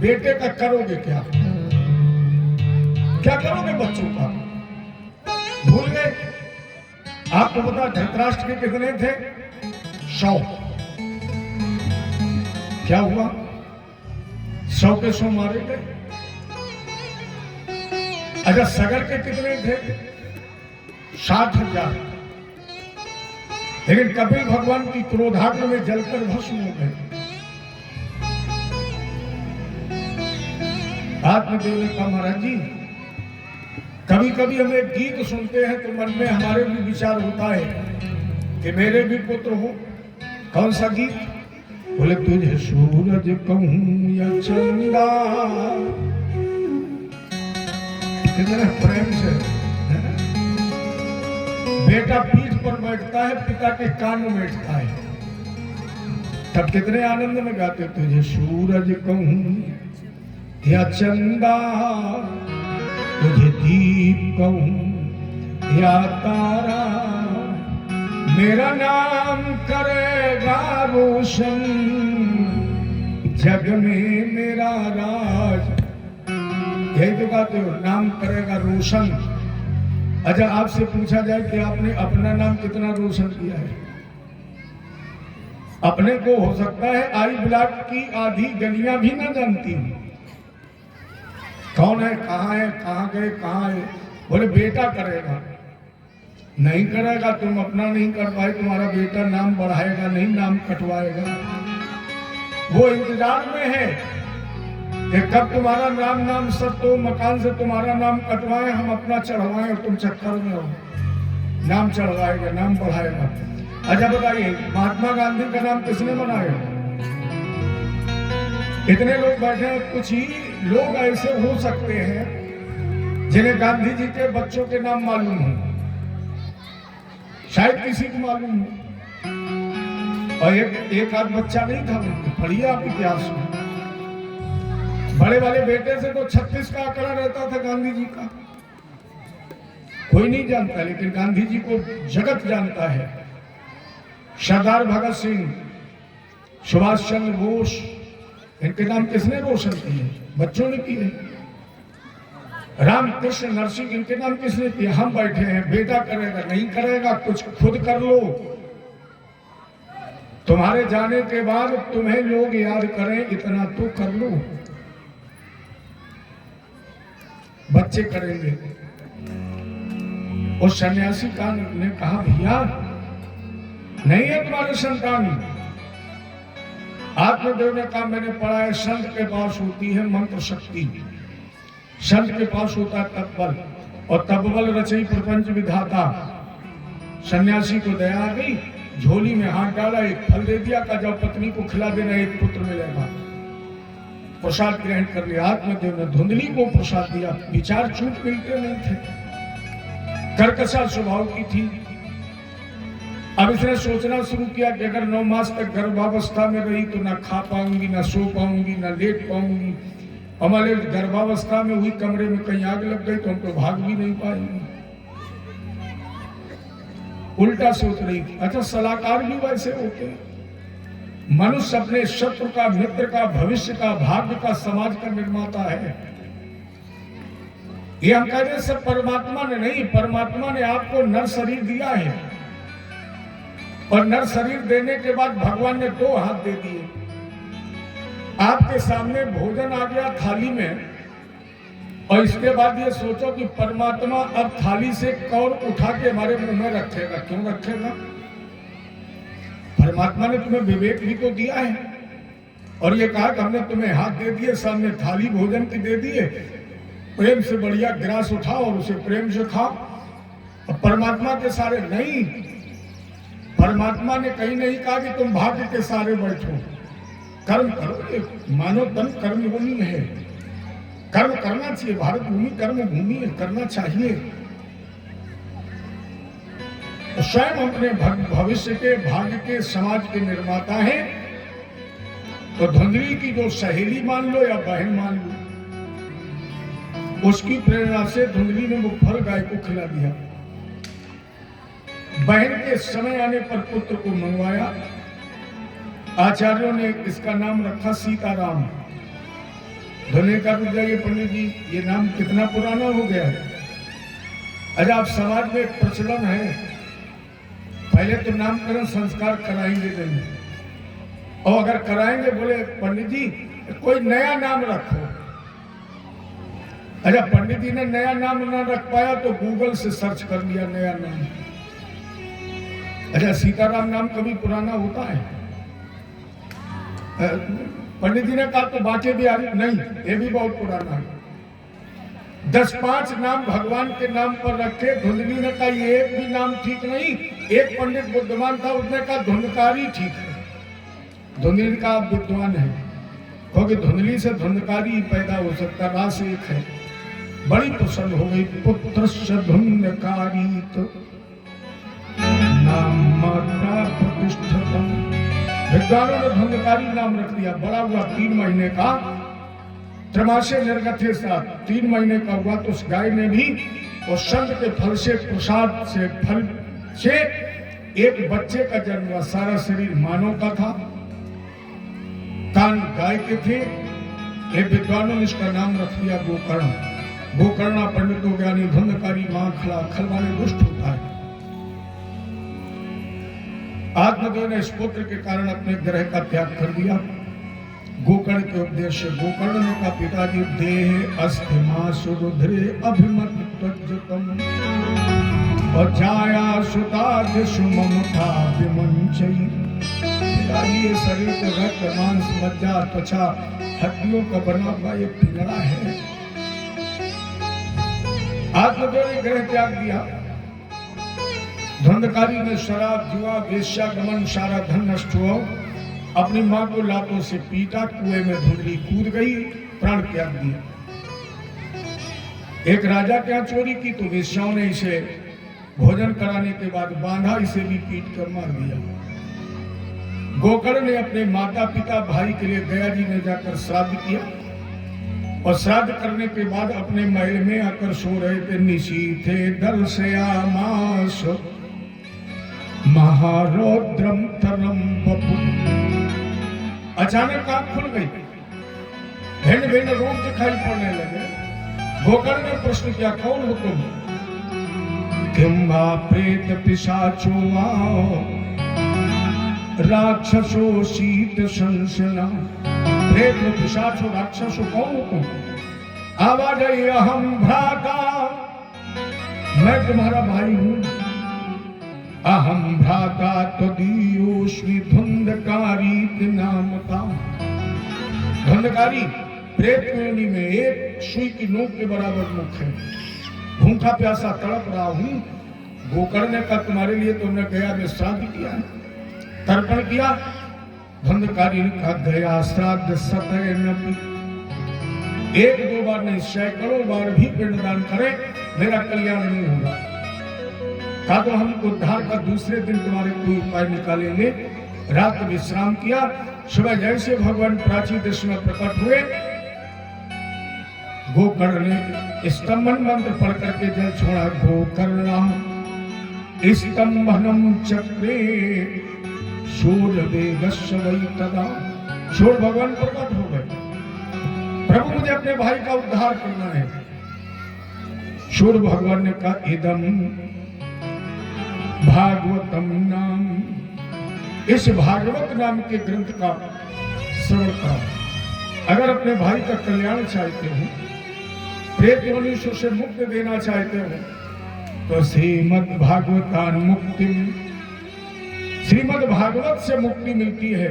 बेटे का करोगे क्या? क्या करोगे बच्चों का? भूल गए? आपको पता धृतराष्ट्र के कितने थे? 100। क्या हुआ? 100 के 100 मारे गए। अच्छा, सगर के कितने थे? 60,000। लेकिन कपिल भगवान की क्रोधाग्नि में जलकर भस्म हो गए। आत्मदेव ने कहा महाराज जी, कभी कभी हम एक गीत सुनते हैं तो मन में हमारे भी विचार होता है कि मेरे भी पुत्र हो। कौन सा गीत? बोले तुझे सूरज कहूं या चंदा, कितने प्रेम से है ना? बेटा पीठ पर बैठता है, पिता के कान में बैठता है, तब कितने आनंद में गाते, तुझे सूरज कहूं या चंदा, तुझे दीप कहूं या तारा, मेरा नाम करेगा रोशन, जग में मेरा राज। यही तो कहते हो, नाम करेगा रोशन। अच्छा, आपसे पूछा जाए कि आपने अपना नाम कितना रोशन किया है? अपने को हो सकता है आई ब्लॉक की आधी गलियां भी ना जानती हूं, कौन है, कहाँ गए, कहाँ है। बोले बेटा करेगा, नहीं करेगा, तुम अपना नहीं कर पाए, तुम्हारा बेटा नाम बढ़ाएगा नहीं, नाम कटवाएगा। वो इंतजार में है कि कब तुम्हारा नाम सब तो मकान से तुम्हारा नाम कटवाए, हम अपना चढ़वाएं और तुम चक्कर में हो। नाम चढ़वाएगा, नाम बढ़ाएगा। अच्छा बताइए, महात्मा गांधी का नाम किसने बनाया? इतने लोग बैठे हैं, कुछ ही लोग ऐसे हो सकते हैं जिन्हें गांधी जी के बच्चों के नाम मालूम हो, शायद किसी को मालूम हो, और एक आध बच्चा नहीं था उनके। पढ़िए आप इतिहास में, बड़े वाले बेटे से तो 36 का आंकड़ा रहता था गांधी जी का। कोई नहीं जानता, लेकिन गांधी जी को जगत जानता है। सरदार भगत सिंह, सुभाष चंद्र बोस, इनके नाम किसने रोशन किए? बच्चों ने किए। रामकृष्ण नरसिंह, इनके नाम किसने किए? हम बैठे हैं। बेटा करेगा, नहीं करेगा, कुछ खुद कर लो। तुम्हारे जाने के बाद तुम्हें लोग याद करें, इतना तो कर लो। बच्चे करेंगे। उस सन्यासी का ने कहा, भैया नहीं है तुम्हारे संतान। आत्मदेव ने कहा, मैंने पढ़ा है, संत के पास होती है मंत्र शक्ति, संत के पास होता है तपबल, और तपबल रचई प्रपंच विधाता। सन्यासी को दया आ गई, झोली में हाथ डाला, एक फल दे दिया, का जब पत्नी को खिला देना, एक पुत्र मिलेगा। प्रसाद ग्रहण कर लिया। आत्मदेव ने धुंधली को प्रसाद दिया। विचार चूक मिलते नहीं थे, कर्कशा स्वभाव की थी। अब इसने सोचना शुरू किया कि अगर 9 मास तक गर्भावस्था में रही तो ना खा पाऊंगी, ना सो पाऊंगी, ना लेट पाऊंगी। हमारे गर्भावस्था में हुई, कमरे में कहीं आग लग गई तो हम तो भाग भी नहीं पाएंगे। उल्टा सोच रही थी। अच्छा, सलाहकार भी वैसे होते हैं। मनुष्य अपने शत्रु का, मित्र का, भविष्य का, भाग्य का, समाज का निर्माता है। ये हम कह रहे सब परमात्मा ने नहीं, परमात्मा ने आपको नर शरीर दिया है, और नर शरीर देने के बाद भगवान ने 2 हाथ दे दिए। आपके सामने भोजन आ गया थाली में, और इसके बाद ये सोचो कि परमात्मा अब थाली से कौर उठा के हमारे मुंह में रखेगा। क्यों रखेगा? परमात्मा ने तुम्हें विवेक भी तो दिया है, और ये कहा कि हमने तुम्हें हाथ दे दिए, सामने थाली भोजन की दे दिए, प्रेम से बढ़िया ग्रास उठाओ और उसे प्रेम से खाओ। और परमात्मा के सारे नहीं, परमात्मा ने कहीं नहीं कहा कि तुम भाग्य के सारे बैठो, कर्म करो। ये मानव तन कर्म भूमि है, कर्म करना चाहिए। भारत भूमि कर्म भूमि है, करना चाहिए। तो स्वयं अपने भविष्य के, भाग्य के, समाज के निर्माता हैं। तो धुंधली की जो सहेली मान लो या बहन मान लो, उसकी प्रेरणा से धुंधली ने वो फल गाय को खिला दिया। बहन के समय आने पर पुत्र को मंगवाया। आचार्यों ने इसका नाम रखा सीताराम। धुने का रुक जाइए पंडित जी, ये नाम कितना पुराना हो गया है। अच्छा, आप समाज में एक प्रचलन है, पहले तो नामकरण संस्कार कराएंगे नहीं, और अगर कराएंगे बोले पंडित जी कोई नया नाम रखो। अच्छा, पंडित जी ने नया नाम ना रख पाया तो गूगल से सर्च कर लिया नया नाम। अच्छा, सीताराम नाम कभी पुराना होता है? पंडित जी ने कहा तो बाकी बिहारी नहीं, ये भी बहुत पुराना है। 10-5 नाम भगवान के नाम पर रखे। धुंधली ने कहा ये एक भी नाम ठीक नहीं। एक पंडित बुद्धिमान था, उसने कहा धुंधकारी ठीक है। धुंधली का आप विद्वान है, क्योंकि धुंधली से धुंधकारी पैदा हो सकता, रास एक है। बड़ी प्रसन्न हो गई। पुत्र से धुंधकारी तो नाम मात्रा प्रतिष्ठितम। विद्वानों ने धुंधकारी नाम रख दिया। बड़ा हुआ 3 महीने का, त्रमासे निर्गथे साथ 3 महीने का हुआ तो उस गाय ने भी और संत के फल से, प्रसाद से, फल से एक बच्चे का जन्म हुआ। सारा शरीर मानव का था, कान गाय के थे। ये विद्वानों ने इसका नाम रख दिया गोकर्ण। गोकर्णा पंडितों ज्ञानी धुंधकारी मां खला खलवाने दुष्ट होता है। आत्मदेव ने इस पुत्र के कारण अपने ग्रह का त्याग कर दिया। गोकर्ण के उपदेश से गोकर्ण ने कहा, पिताजी देह अस्थिमा सुरुध्रे अभिमत त्वज्जतम और जाया सुता सुममुठा विमंचई। पिताजी ये शरीर के रक्त मांस मज्जा त्वचा हड्डियों का बना हुआ ये पिंगड़ा है। आत्मदेव ने ग्रह त्याग दिया। धुंधकारी ने शराब जुआ वेश्यागमन सारा धन नष्ट हुआ। अपनी मां को लातों से पीटा, कुएं में धुंधली कूद गई, प्राण त्याग दिया। एक राजा के यहाँ चोरी की तो वेश्याओं ने इसे भोजन कराने के बाद बांधा, इसे भी पीट कर मार दिया। गोकर्ण ने अपने माता पिता भाई के लिए गया जी में जाकर श्राद्ध किया और श्राद्ध करने के बाद अपने महल में आकर सो रहे थे। निशीथे दर्शयामास महारौद्रम तरम बपु। अचानक आंख खुल गई, भिन्न भिन्न रूप दिखाई पड़ने लगे। गोकर्ण ने प्रश्न किया, कौन हो तुम? किंबा प्रेत पिशाचो राक्षसो शीत संसना। प्रेत हो, पिशाच हो, राक्षस हो, कौन हो तुम? आवाज आई, अहम भ्राता, मैं तुम्हारा भाई हूं। अहम भ्राता त्वदीयोस्मि धुंधकारी नामता। धुंधकारी प्रेत योनि में एक सुई की नोक के बराबर मुख है। भूखा प्यासा तड़प रहा हूं। गोकर्ण ने कहा, तुम्हारे लिए तुमने गया में श्राद्ध किया है, तर्पण किया। धुंधकारी ने कहा, गया श्राद्ध सतय नपि। 1-2 बार नहीं, सैकड़ों बार भी पिंडदान करें, मेरा कल्याण नहीं होगा। कहा तो हम उद्धार का दूसरे दिन तुम्हारे कोई उपाय निकालेंगे। रात विश्राम किया। सुबह जैसे भगवान प्राची देश में प्रकट हुए, गोकर्ण ने स्तंभन मंत्र पढ़ करके जल छोड़ा। गोकर्णा स्तंभनम चक्रे शूरवेगस्य वै तदा। शूर भगवान प्रकट हो गए, प्रभु मुझे अपने भाई का उद्धार करना है। शूर भगवान ने कहा, इदम भागवतम नाम। इस भागवत नाम के ग्रंथ का श्रवण करो। अगर अपने भाई का कल्याण चाहते हो, प्रेत योनि से मुक्ति देना चाहते हो, तो श्रीमद् भागवतान मुक्ति। श्रीमद् भागवत से मुक्ति मिलती है।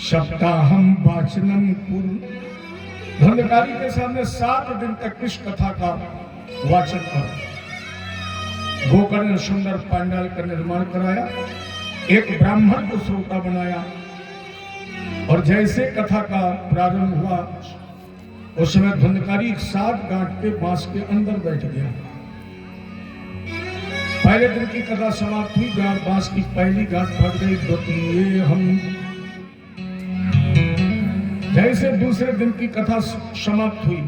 सप्ताहम वाचनम कुरु। धुंधकारी के सामने 7 दिन तक इस कथा का वाचन करो। गोकर्ण ने सुंदर पांडाल का निर्माण कराया, एक ब्राह्मण को श्रोता बनाया और जैसे कथा का प्रारंभ हुआ उस समय धुंधकारी 7 गांठ के बांस के अंदर बैठ गया। पहले दिन की कथा समाप्त हुई, बांस की पहली गांठ फट गई। द्वितीय हम जैसे दूसरे दिन की कथा समाप्त हुई,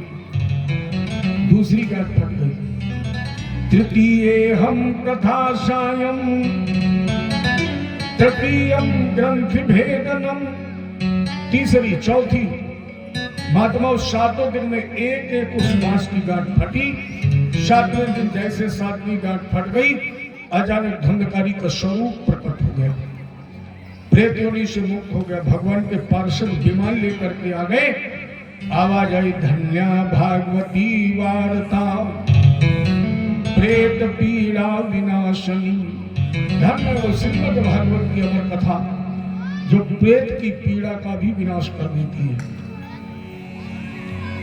दूसरी गांठ फट गई। तृतीय हम कथा सायं तृतीयम ग्रंथि भेदनम। तीसरी चौथी महात्मा 7 दिन में एक उस बांस की गांठ फटी। 7वें दिन जैसे 7वीं गांठ फट गई, अचानक धुंधकारी का स्वरूप प्रकट हो गया। प्रेत योनि से मुक्त हो गया। भगवान के पार्षद विमान लेकर के आ गए। आवाज आई, धन्या भागवती वार्ता प्रेत पीड़ा विनाशनी। धन्य वो श्रीमद् भागवत की अमर कथा जो प्रेत की पीड़ा का भी विनाश कर देती है।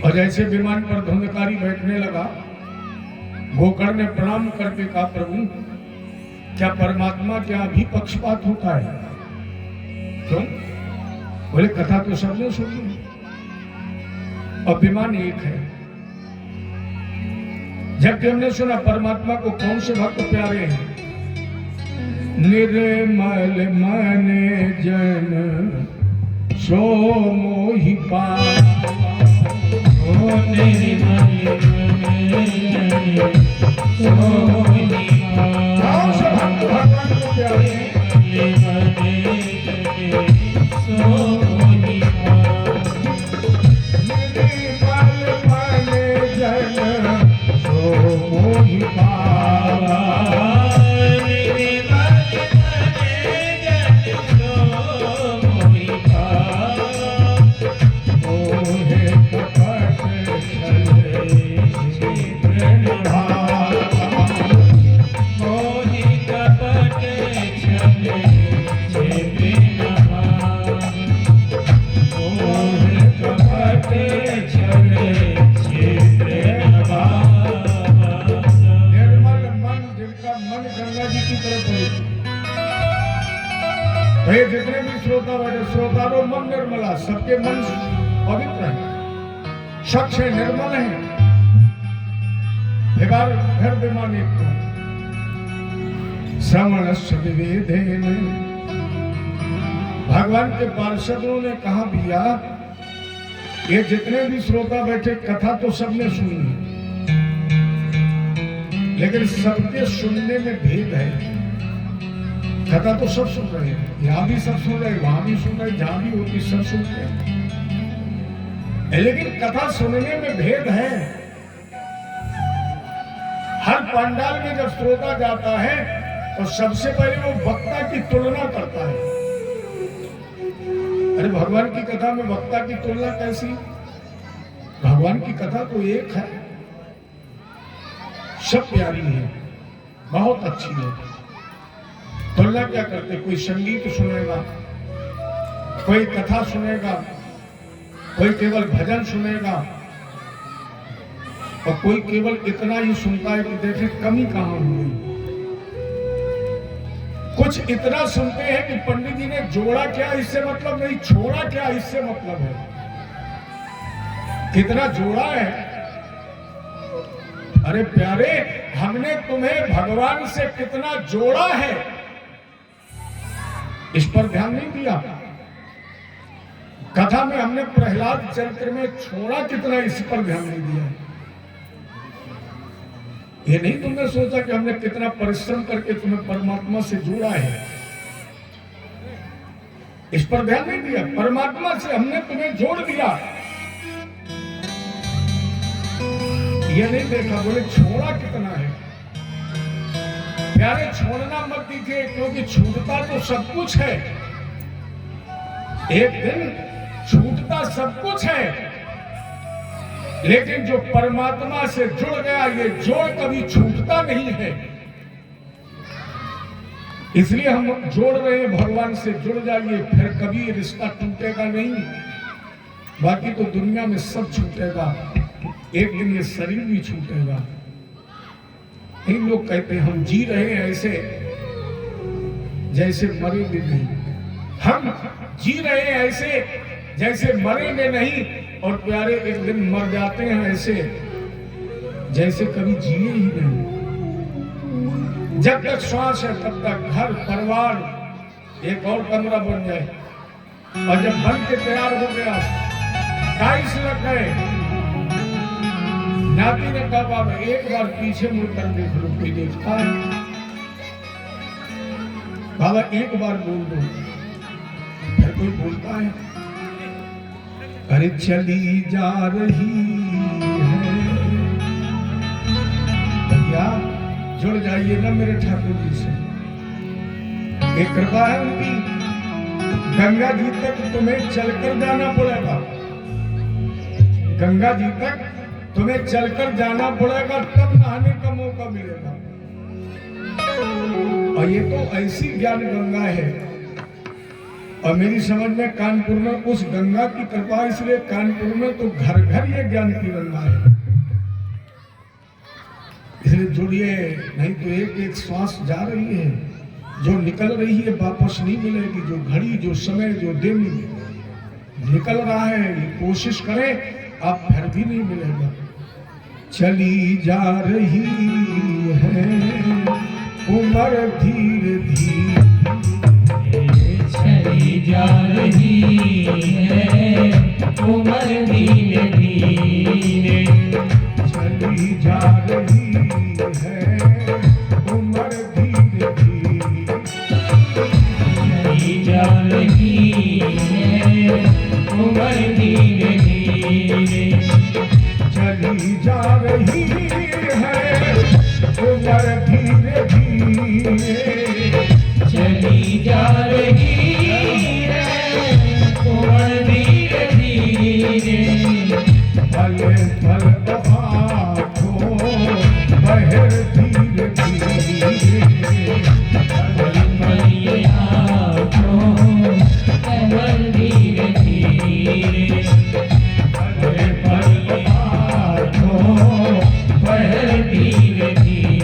और जैसे विमान पर धुंधकारी बैठने लगा, गोकर्ण ने प्रणाम करके कहा, प्रभु क्या परमात्मा क्या भी पक्षपात होता है? क्यों? बोले कथा तो सबने सुनी, अभिमान एक है। जबकि हमने सुना परमात्मा को कौन से भक्त प्यारे हैं? निर्मल मन जन सो मोहि पावा, निर्मल मन जन सो मोहि पावा। कौन से भक्त भगवान को प्यारे हैं? सो मोहि पावा। निर्मल मन जन सो मोहि पावा, मोहे कपट छल निर्मल मन, जिनका मन गंगा जी की तरफ है। भाई जितने भी श्रोता बैठे, श्रोतारो मन निर्मला, सबके मन पवित्र है, स्वच्छ है, निर्मल है। घर विमान श्रवणस्य विवेदेन। भगवान के पार्षदों ने कहा भैया ये जितने भी श्रोता बैठे, कथा तो सबने सुनी, लेकिन सबके सुनने में भेद है। कथा तो सब सुन रहे हैं, यहाँ भी सब सुन रहे, वहां भी सुन रहे, जहां भी होती सब सुनते हैं, लेकिन कथा सुनने में भेद है। हर पंडाल में जब श्रोता जाता है तो सबसे पहले वो वक्ता की तुलना करता है। अरे भगवान की कथा में वक्ता की तुलना कैसी? भगवान की कथा तो एक है, सब प्यारी है, बहुत अच्छी है। तुलना क्या करते? कोई संगीत सुनेगा, कोई कथा सुनेगा, कोई केवल भजन सुनेगा, और कोई केवल इतना ही सुनता है कि देखे कमी कहां हुई। कुछ इतना सुनते हैं कि पंडित जी ने जोड़ा क्या इससे मतलब नहीं, छोड़ा क्या इससे मतलब है। कितना जोड़ा है? अरे प्यारे, हमने तुम्हें भगवान से कितना जोड़ा है इस पर ध्यान नहीं दिया। कथा में हमने प्रहलाद चरित्र में छोड़ा कितना, इस पर ध्यान नहीं दिया। ये नहीं तुमने सोचा कि हमने कितना परिश्रम करके तुम्हें परमात्मा से जोड़ा है, इस पर ध्यान नहीं दिया। परमात्मा से हमने तुम्हें जोड़ दिया, ये नहीं देखा। बोले छोड़ा कितना है? प्यारे छोड़ना मत दिखे, क्योंकि छूटता तो सब कुछ है। एक दिन छूटता सब कुछ है, लेकिन जो परमात्मा से जुड़ गया ये जोड़ कभी छूटता नहीं है। इसलिए हम जोड़ रहे हैं, भगवान से जुड़ जाइए, फिर कभी ये रिश्ता टूटेगा नहीं। बाकी तो दुनिया में सब छूटेगा, एक दिन ये शरीर भी छूटेगा। इन लोग कहते हैं हम जी रहे हैं ऐसे जैसे मरेंगे नहीं, हम जी रहे हैं ऐसे जैसे मरेंगे नहीं, और प्यारे एक दिन मर जाते हैं ऐसे जैसे कभी जिए ही नहीं। जब तक श्वास है तब तक घर परिवार एक और कमरा बन जाए, और जब बन के तैयार हो गया, टाइल्स लग गए, नाती ने कहा बाबा एक बार पीछे मुड़कर देख लो, कोई देखता है? बाबा एक बार बोल दो, फिर कोई बोलता है? अरे चली जा रही है। भैया जुड़ जाइए ना मेरे ठाकुर जी से, एक कृपा है उनकी। गंगा जी तक तुम्हें चलकर जाना पड़ेगा, गंगा जी तक तुम्हें चलकर जाना पड़ेगा, तब नहाने का मौका मिलेगा। और ये तो ऐसी ज्ञान गंगा है, और मेरी समझ में कानपुर में उस गंगा की कृपा, इसलिए कानपुर में तो घर घर ये ज्ञान की गंगा है। इसलिए जुड़िए, नहीं तो एक एक श्वास जा रही है, जो निकल रही है वापस नहीं मिलेगी। जो घड़ी, जो समय, जो दिन निकल रहा है, ये कोशिश करें, अब फिर भी नहीं मिलेगा। चली जा रही है उम्र धीरे धीरे, चली जा रही है उम्र धीरे धीरे, चली जा रही है उम्र धीरे धीरे, चली जा रही है उम्र धीरे धीरे, चली जा रही है उम्र धीरे धीरे, चली जा रही है उम्र धीरे धीरे, पल पल आँखों बहर धीरे धीरे, पल पल ये आँखों बहर धीरे धीरे, पल पल आँखों बहर धीरे धीरे।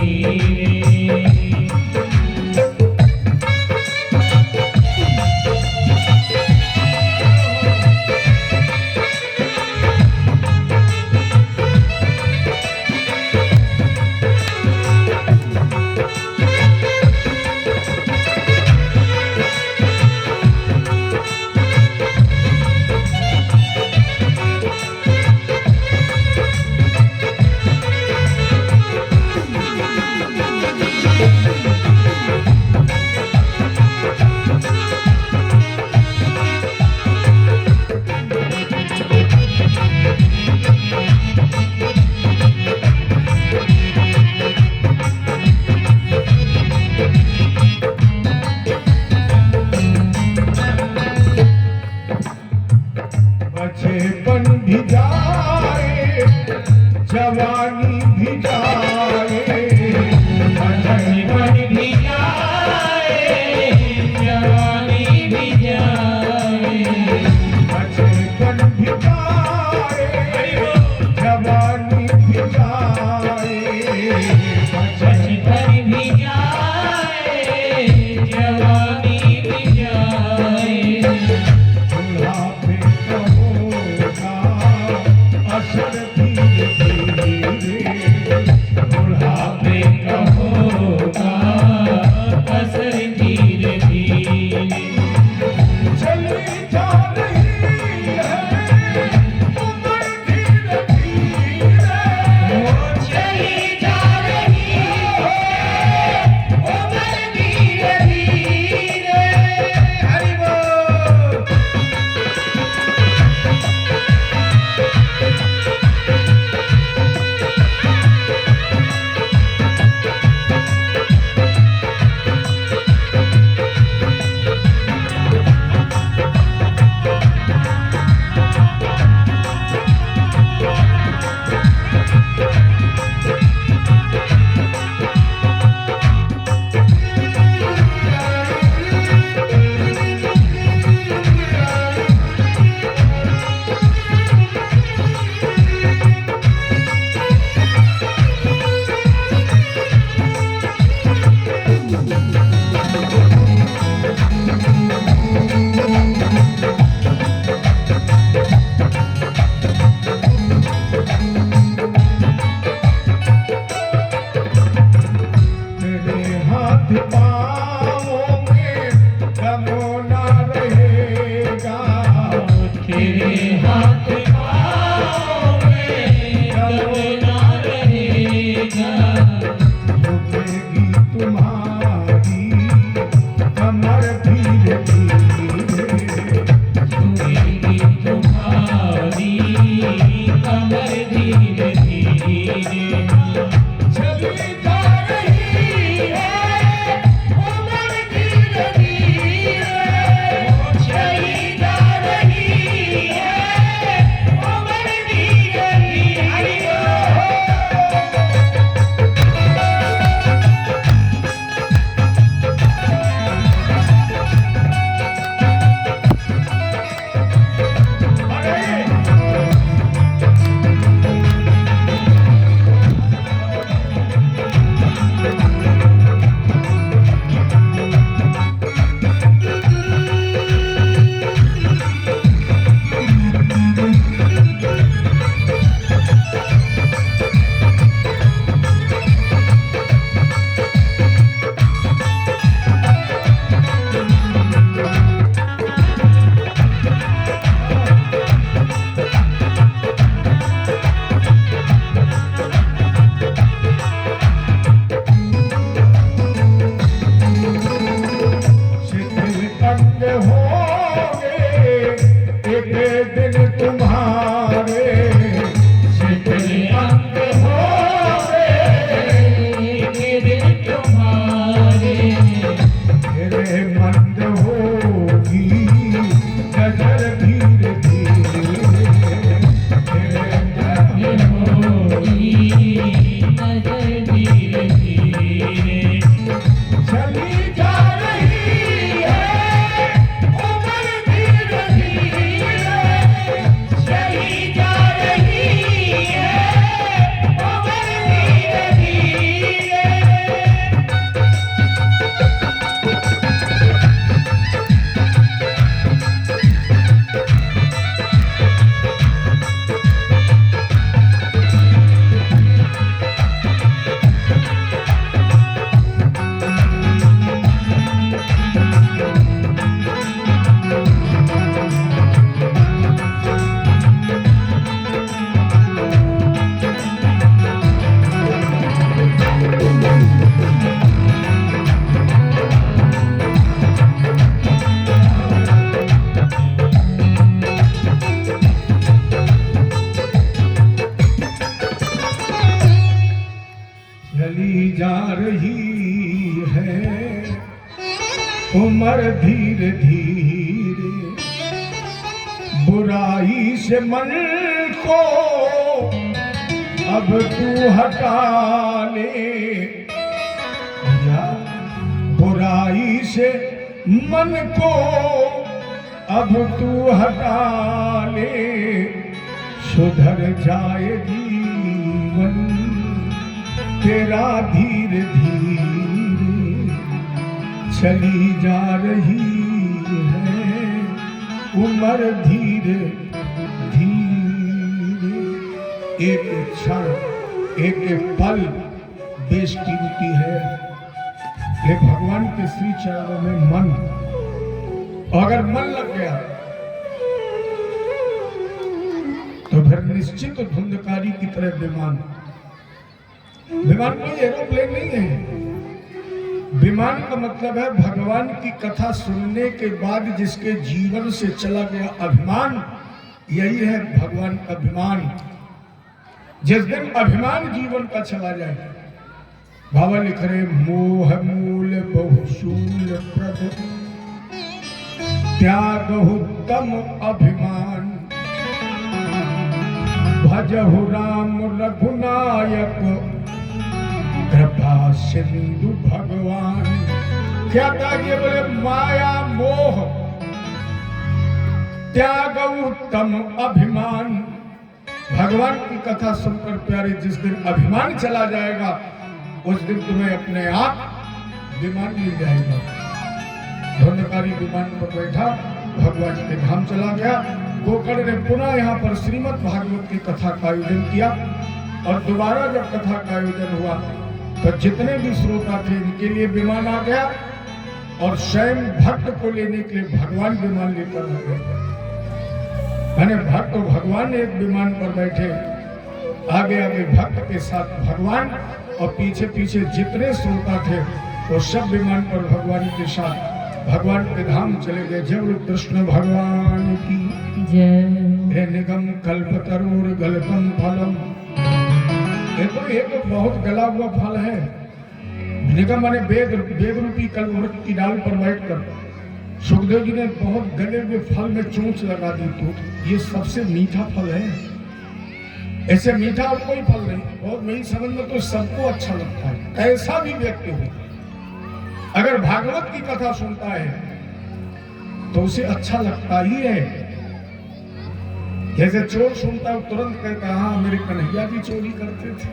एक दिन तुम्हारे सितरे अंग होवे, एक दिन तुम्हारे तेरे मंद होगी नजर धीरे धीरे, तेरे मंद होगी नजर धीरे धीरे। चली जा रही है उम्र धीरे धीरे चली जा रही है, उम्र धीरे धीरे। चली जा रही है उम्र धीरे धीरे, बुराई से मन को अब तू हटा ले, या बुराई से मन को अब तू हटा ले, सुधर जाए जीवन तेरा धीरे धीरे, चली जा रही है उम्र धीरे धीरे। एक क्षण एक पल बेशकीमती है, ये भगवान के श्री चरणों में मन, अगर मन लग गया तो फिर निश्चित धुंधकारी की तरह विमान, विमान कोई एरोप्लेन नहीं है। विमान का मतलब है भगवान की कथा सुनने के बाद जिसके जीवन से चला गया अभिमान, यही है भगवान का अभिमान। जिस दिन अभिमान जीवन का चला जाए, बाबा लिख रहे मोह मूल बहुशूल प्रद त्याग उत्तम अभिमान, भजहु राम रघुनायक कृपा सिंधु भगवान। क्या था ये बोले माया मोह त्याग उत्तम अभिमान। भगवान की कथा सुनकर प्यारे जिस दिन अभिमान चला जाएगा उस दिन तुम्हें अपने आप विमान मिल जाएगा। धुंधकारी विमान पर बैठा भगवान के धाम चला गया। गोकर्ण ने पुनः यहाँ पर श्रीमद् भागवत की कथा का आयोजन किया और दोबारा जब कथा का आयोजन हुआ तो जितने भी श्रोता थे इनके लिए विमान आ गया और स्वयं भक्त को लेने के लिए भगवान विमान लेकर आ गए। मैंने भक्त भगवान एक विमान पर बैठे, आगे आगे भक्त के साथ भगवान और पीछे पीछे जितने श्रोता थे वो सब विमान पर भगवान के साथ भगवान के धाम चले गए। जब कृष्ण भगवान की जय। निगम कल्पतरुर गलतम फलम, ये तो बहुत गला हुआ फल है। निगम माने वेद रूपी कल्पवृक्ष की डाल पर बैठकर सुखदेव जी ने बहुत गले हुए फल में चोंच लगा दी। तो ये सबसे मीठा फल है, ऐसे मीठा और कोई फल नहीं। और मेरी समझ में तो सबको अच्छा लगता है, कैसा भी व्यक्ति हो अगर भागवत की कथा सुनता है तो उसे अच्छा लगता ही है। जैसे चोर सुनता है तुरंत कहता है हाँ मेरे कन्हैया भी चोरी करते थे,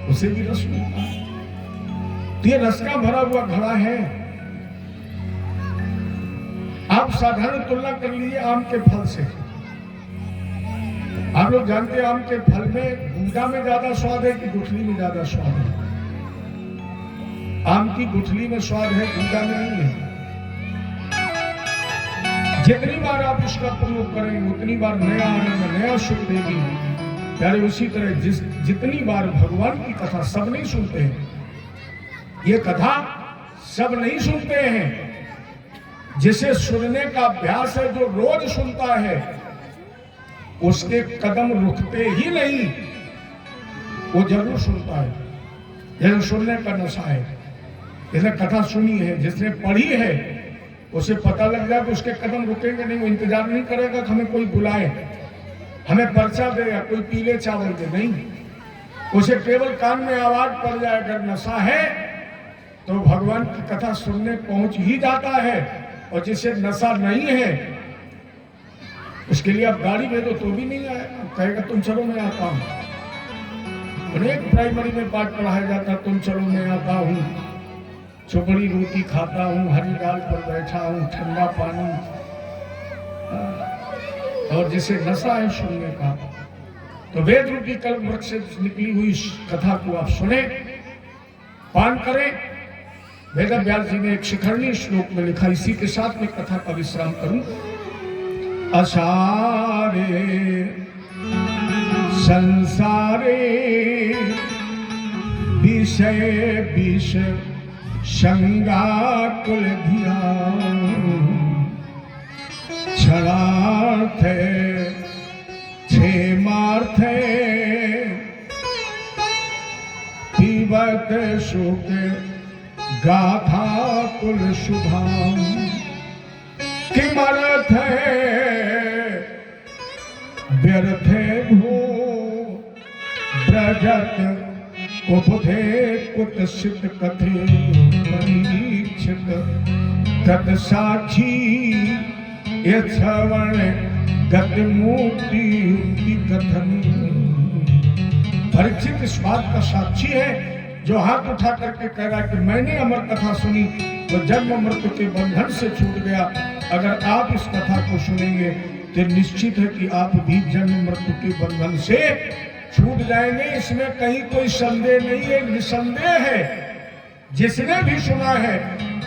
उसे भी रस मिलता है। तो ये रस का भरा हुआ घड़ा है। आप साधारण तुलना कर लीजिए आम के फल से। आप लोग जानते हैं आम के फल में गूदा में ज्यादा स्वाद है कि गुठली में ज्यादा स्वाद है? आम की गुठली में स्वाद है, गूदा में नहीं है। जितनी बार आप उसका प्रयोग करेंगे उतनी बार नया आनंद नया सुख देगी। यानी उसी तरह जितनी बार भगवान की कथा सब नहीं सुनते हैं, ये कथा सब नहीं सुनते हैं। जिसे सुनने का अभ्यास है, जो रोज सुनता है उसके कदम रुकते ही नहीं, वो जरूर सुनता है। जैसे सुनने का नशा है, जिसने कथा सुनी है, जिसने पढ़ी है, उसे पता लग जाए तो उसके कदम रुकेंगे नहीं। वो इंतजार नहीं करेगा कि हमें कोई बुलाए, हमें पर्चा दे या कोई पीले चावल दे, नहीं। उसे केवल कान में आवाज पड़ जाए। अगर नशा है तो भगवान की कथा सुनने पहुंच ही जाता है। और जिसे नशा नहीं है उसके लिए आप गाड़ी भेजो तो भी नहीं आएगा, कहेगा तुम चलो मैं आता हूं। अनेक प्राइमरी में पाठ पढ़ाया जाता, तुम चलो मैं आता हूं, चुपड़ी रोटी खाता हूं, हरी डाल पर बैठा हूं, ठंडा पानी। और जिसे नशा है सुनने का, तो वेद रूपी कल्प वृक्ष से निकली हुई इस कथा को आप सुने, पान करें। वेद व्यास जी ने एक शिखरणी श्लोक में लिखा, इसी के साथ में कथा का विश्राम करूं। असारे संसारे विषय विष संगा कुल ध्यान, क्षणार्थे क्षेमार्थे पीबत सुख गाथा कुल शुभाम, किमर्थ व्यर्थे भू ब्रजत उपधे कुतसित कथे परीक्षित तत् साक्षी यथवण गति मुक्ति युक्ति कथन। परीक्षित इस बात का साक्षी है जो हाथ उठा करके कह रहा है कि मैंने अमर कथा सुनी तो जन्म मृत्यु के बंधन से छूट गया। अगर आप इस कथा को सुनेंगे तो निश्चित है कि आप भी जन्म मृत्यु के बंधन से छूट जाएंगे। इसमें कहीं कोई संदेह नहीं है, निसंदेह है। जिसने भी सुना है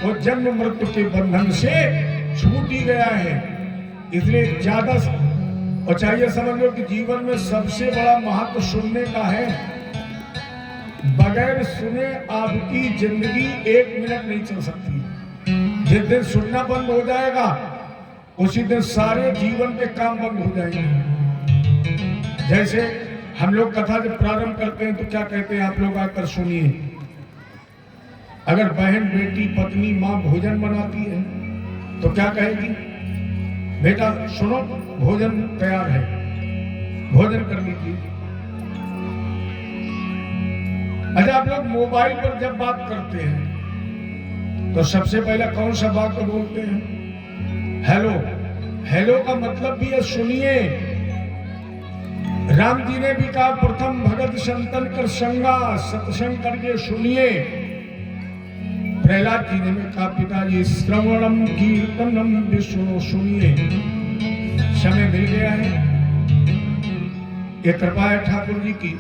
वो जन्म मृत्यु के बंधन से छूट ही गया है। इसलिए ज्यादा और चाहिए समझ लो कि जीवन में सबसे बड़ा महत्व सुनने का है। बगैर सुने आपकी जिंदगी 1 मिनट नहीं चल सकती। जिस दिन सुनना बंद हो जाएगा उसी दिन सारे जीवन के काम बंद हो जाएंगे। जैसे हम लोग कथा जब प्रारंभ करते हैं तो क्या कहते हैं, आप लोग आकर सुनिए। अगर बहन बेटी पत्नी माँ भोजन बनाती है तो क्या कहेगी, बेटा सुनो भोजन तैयार है, भोजन कर लीजिए। अच्छा, आप लोग मोबाइल पर जब बात करते हैं तो सबसे पहले कौन सा बात को बोलते हैं, हेलो। हेलो का मतलब भी है सुनिए। राम जी ने भी कहा प्रथम भगत संतन कर संगा, सत्संग करके सुनिए। प्रहलाद जी ने भी कहा पिताजी श्रवणम कीर्तनम विष्णु सुनिए। समय मिल गया है, ये कृपा है ठाकुर जी की।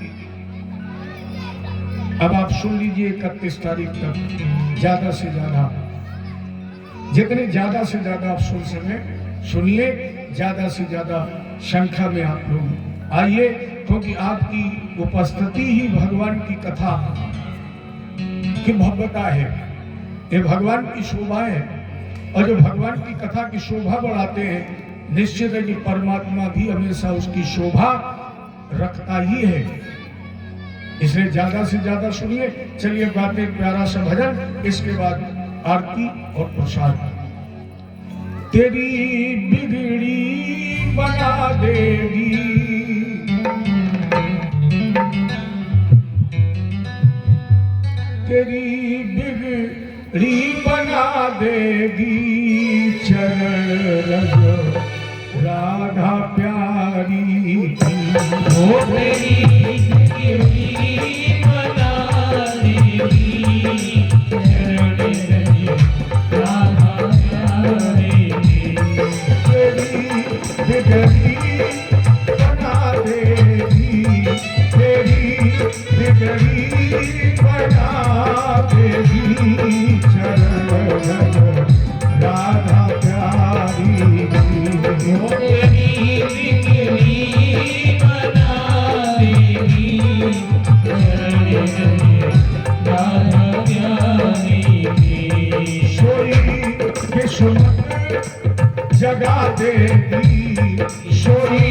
अब आप सुन लीजिए 31 तारीख तक ज्यादा से ज्यादा, जितने ज्यादा से ज्यादा आप सुन सके सुनिए। ज्यादा से ज्यादा संख्या में आप लोग आइए, क्योंकि आपकी उपस्थिति ही भगवान की कथा की भव्यता है, ये भगवान की शोभा है। और जो भगवान की कथा की शोभा बढ़ाते हैं निश्चित है कि परमात्मा भी हमेशा उसकी शोभा रखता ही है। इसलिए ज्यादा से ज्यादा सुनिए। चलिए गाते एक प्यारा सा भजन, इसके बाद आरती और प्रसाद। तेरी बिगड़ी बना देगी, तेरी बिगड़ी बना देगी, चरण रज राधा प्यारी की। ओ तेरी बिगड़ी बना देगी, चरण रज राधा प्यारी की। तेरी बिगड़ी बना देगी, तेरी बिगड़ी बना देगी, चरण रज राधा प्यारी की। ओ तेरी बिगड़ी बना देगी, चरण रज राधा प्यारी की। सोई किस्मत जगा देगी, सोई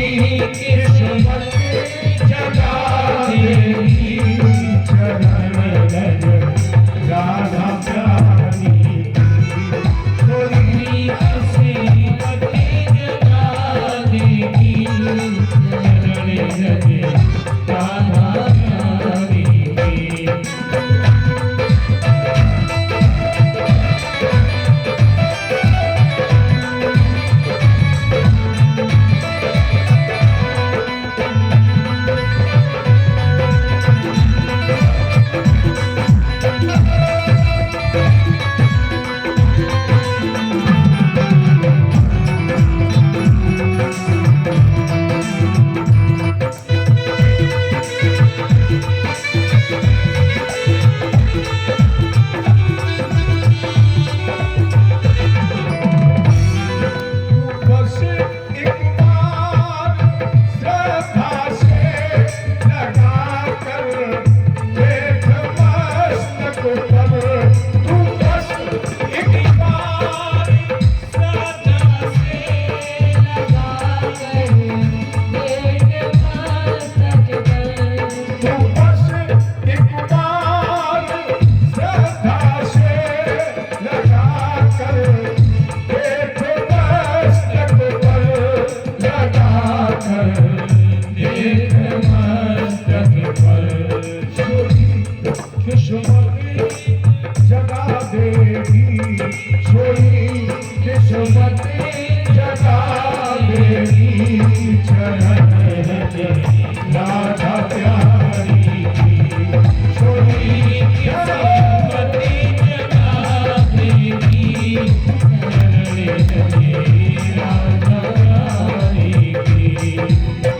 कर देख मस्तक पर किस्मत जगा देगी सोई किस्मत जगा देगी चरण राधा प्यारी की सोई किस्मत जगा देगी चरण राधा रानी की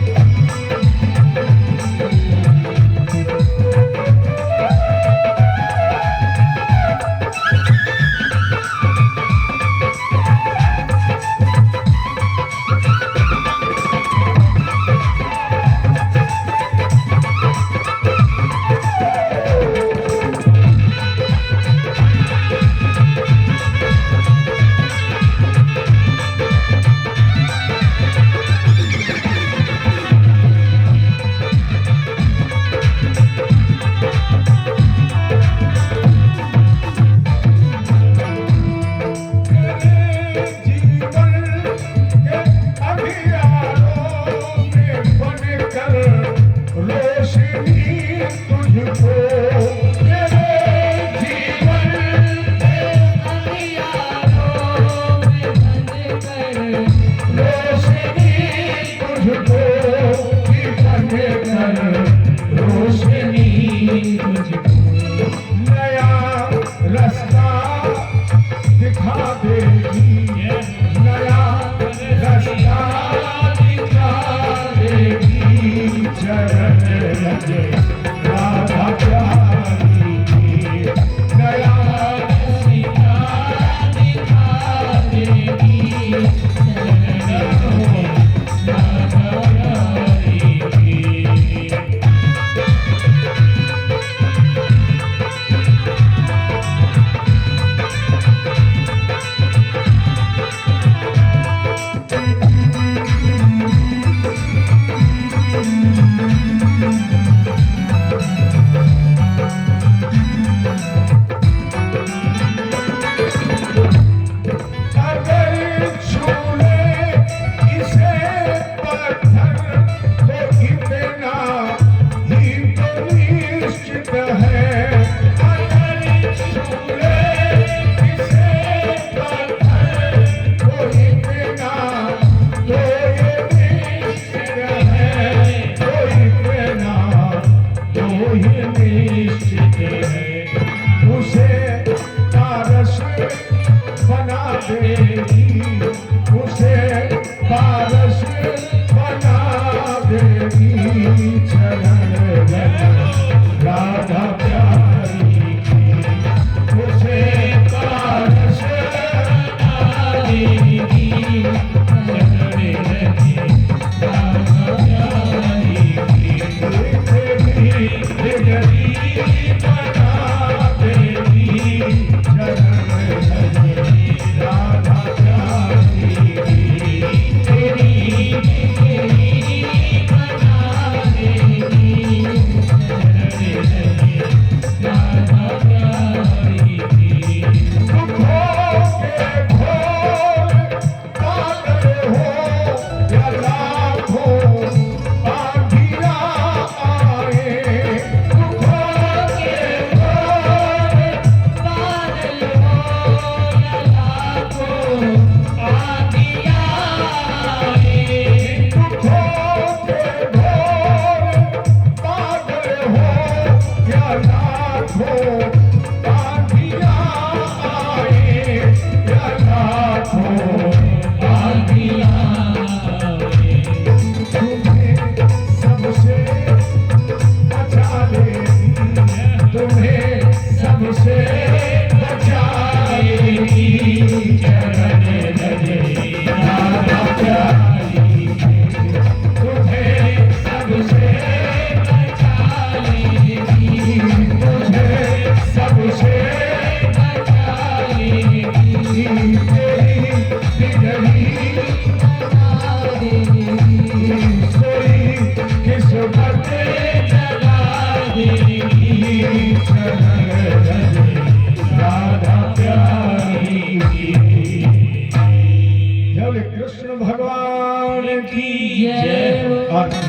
जय हो। आरती।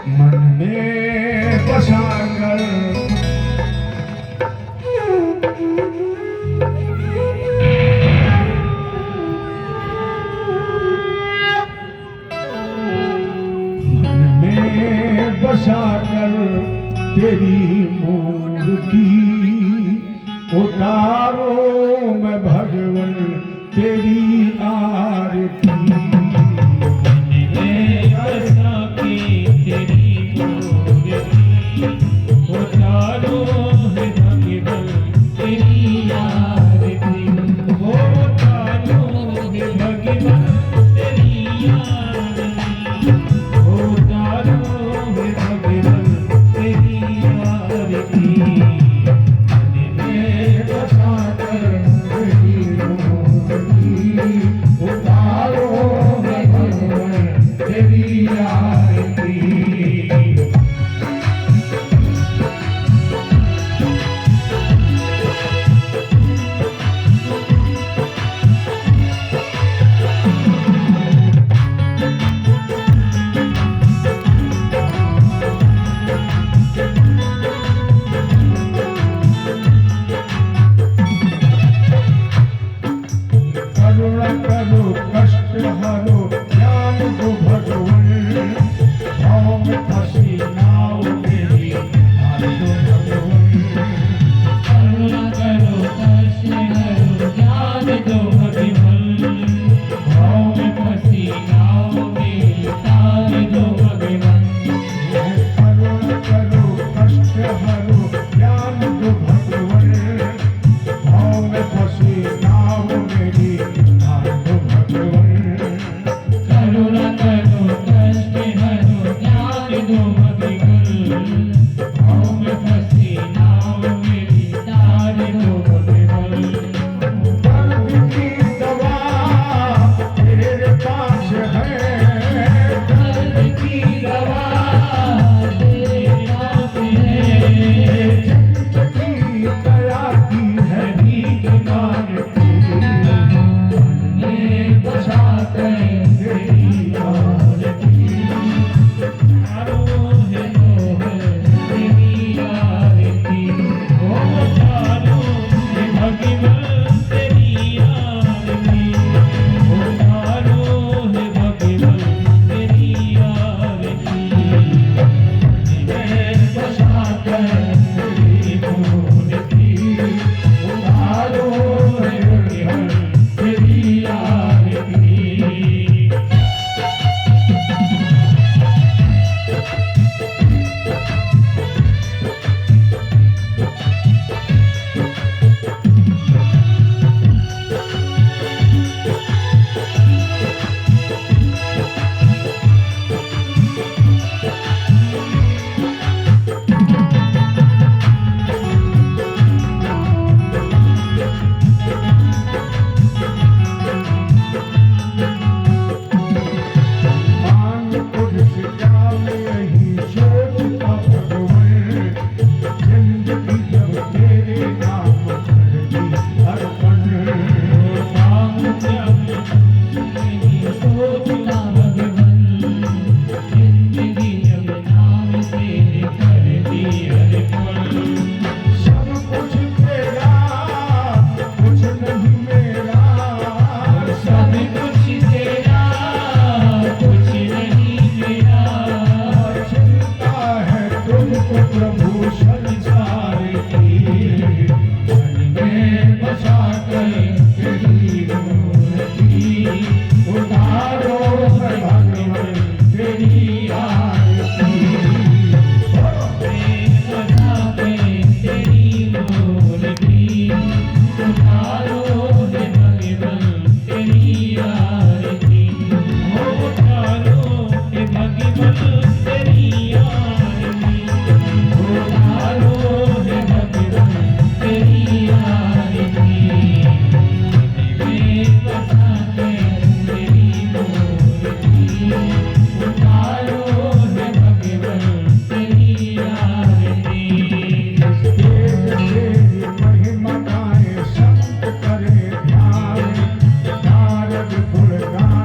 मन में बसा कर बसा कर तेरी मूर्ति उतारो मैं भगवन तेरी आरती। मैं बसा के तेरी मूर्ति उतारो है भगवन तेरी आरती। उतारो है भगवन तेरी आरती। उतारो है भगवन तेरी आरती। मैं बसा कर तेरी मूर्ति उतारो मैं भगवन तेरी आरती। करुणा करो कष्ट हरो ज्ञान दो भगवन। भाव में फंसी नाव मेरी हार दो भगवन। करुणा करो कष्ट हरो ज्ञान दो भगवन। भाव में फंसी नाव में तार दो भगवन। करुणा करो कष्ट हरो ज्ञान दो भगवन। भाव में फंसी नाव मेरी हार दो भगवन। करुणा करो कष्ट हरो ज्ञान दो भगवन। भाव में फंसी नाव मेरी तार दो भगवन। दर्द की दवा तेरे पास है। दर्द की दवा तेरे पास है। जिंदगी दया की है नीक मांगती। मैं बसा कर तेरी आरती। तारो है तेरी आरती। ओ तारो है भगवन तेरी आरती। ओ तारो है भगवन तेरी आरती। मैं बसा कर तेरी मूर्ति उतारो है भगवन तेरी आरती।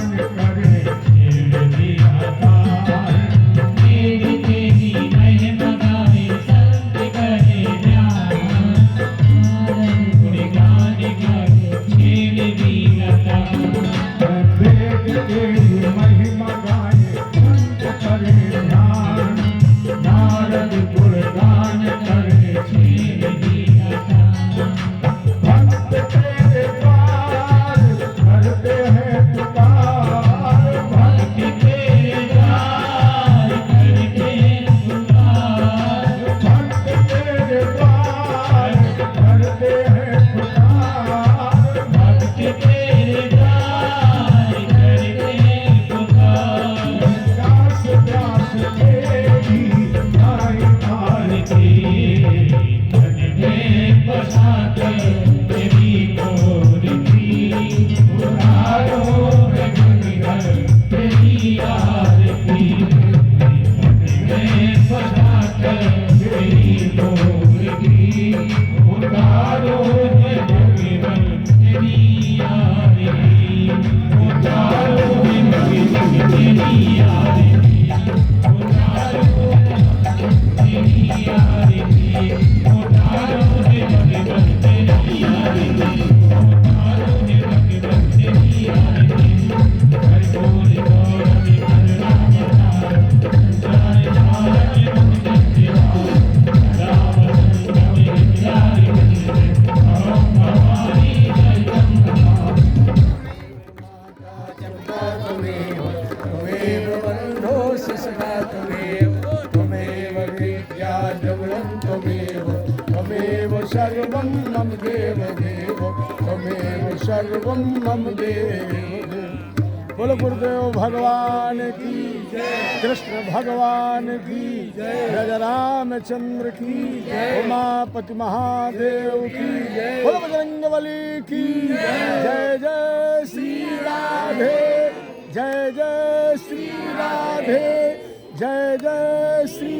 ध्यान करे खेल दिया तार तेरी तेरी महिमा गाए संत करे ध्यान गुण गान गाए खेल दिया तार वेद तेरी महिमा गाए संत करे ध्यान नारद गुणगान करे खेल दिया तार भक्त तेरे द्वार करते हैं पुकार भक्त तेरे द्वार करते पुकार भक्त तेरे द्वार करते हैं पुकार भक्त तेरे द्वार करते पुकार दास दास तेरी आई आरती मन में बसा कर तेरी गोरखी उतारो है गुणगान तेरी आरती मन में बसा कर तेरी गोरखी उतारो है गुणगान तेरी आरती उतारो है गुणगान तेरी आरती उतारो तेरी आरती उतारो है भगवान तेरी आरती उतारो है भगवान तेरी आरती हरि बोल गौरव हर राम जय भारत मुक्ति राम संगम विचार ओम भवानी जय त्वमेव बन्धोऽसि सदा त्वमेव विद्या द्रविणं त्वमेव सर्वं मम देव त्वमेव सर्वं मम देव बोलो गुरुदेव भगवान की जय, कृष्ण भगवान की जय, राजा रामचंद्र की जय, उमापति महादेव की जय, बोलो बजरंगबली की जय, जय श्री राधे, जय जय श्री राधे, जय जय श्री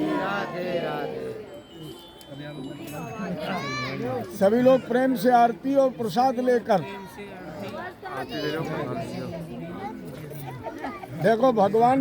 सभी लोग प्रेम से आरती और प्रसाद लेकर देखो भगवान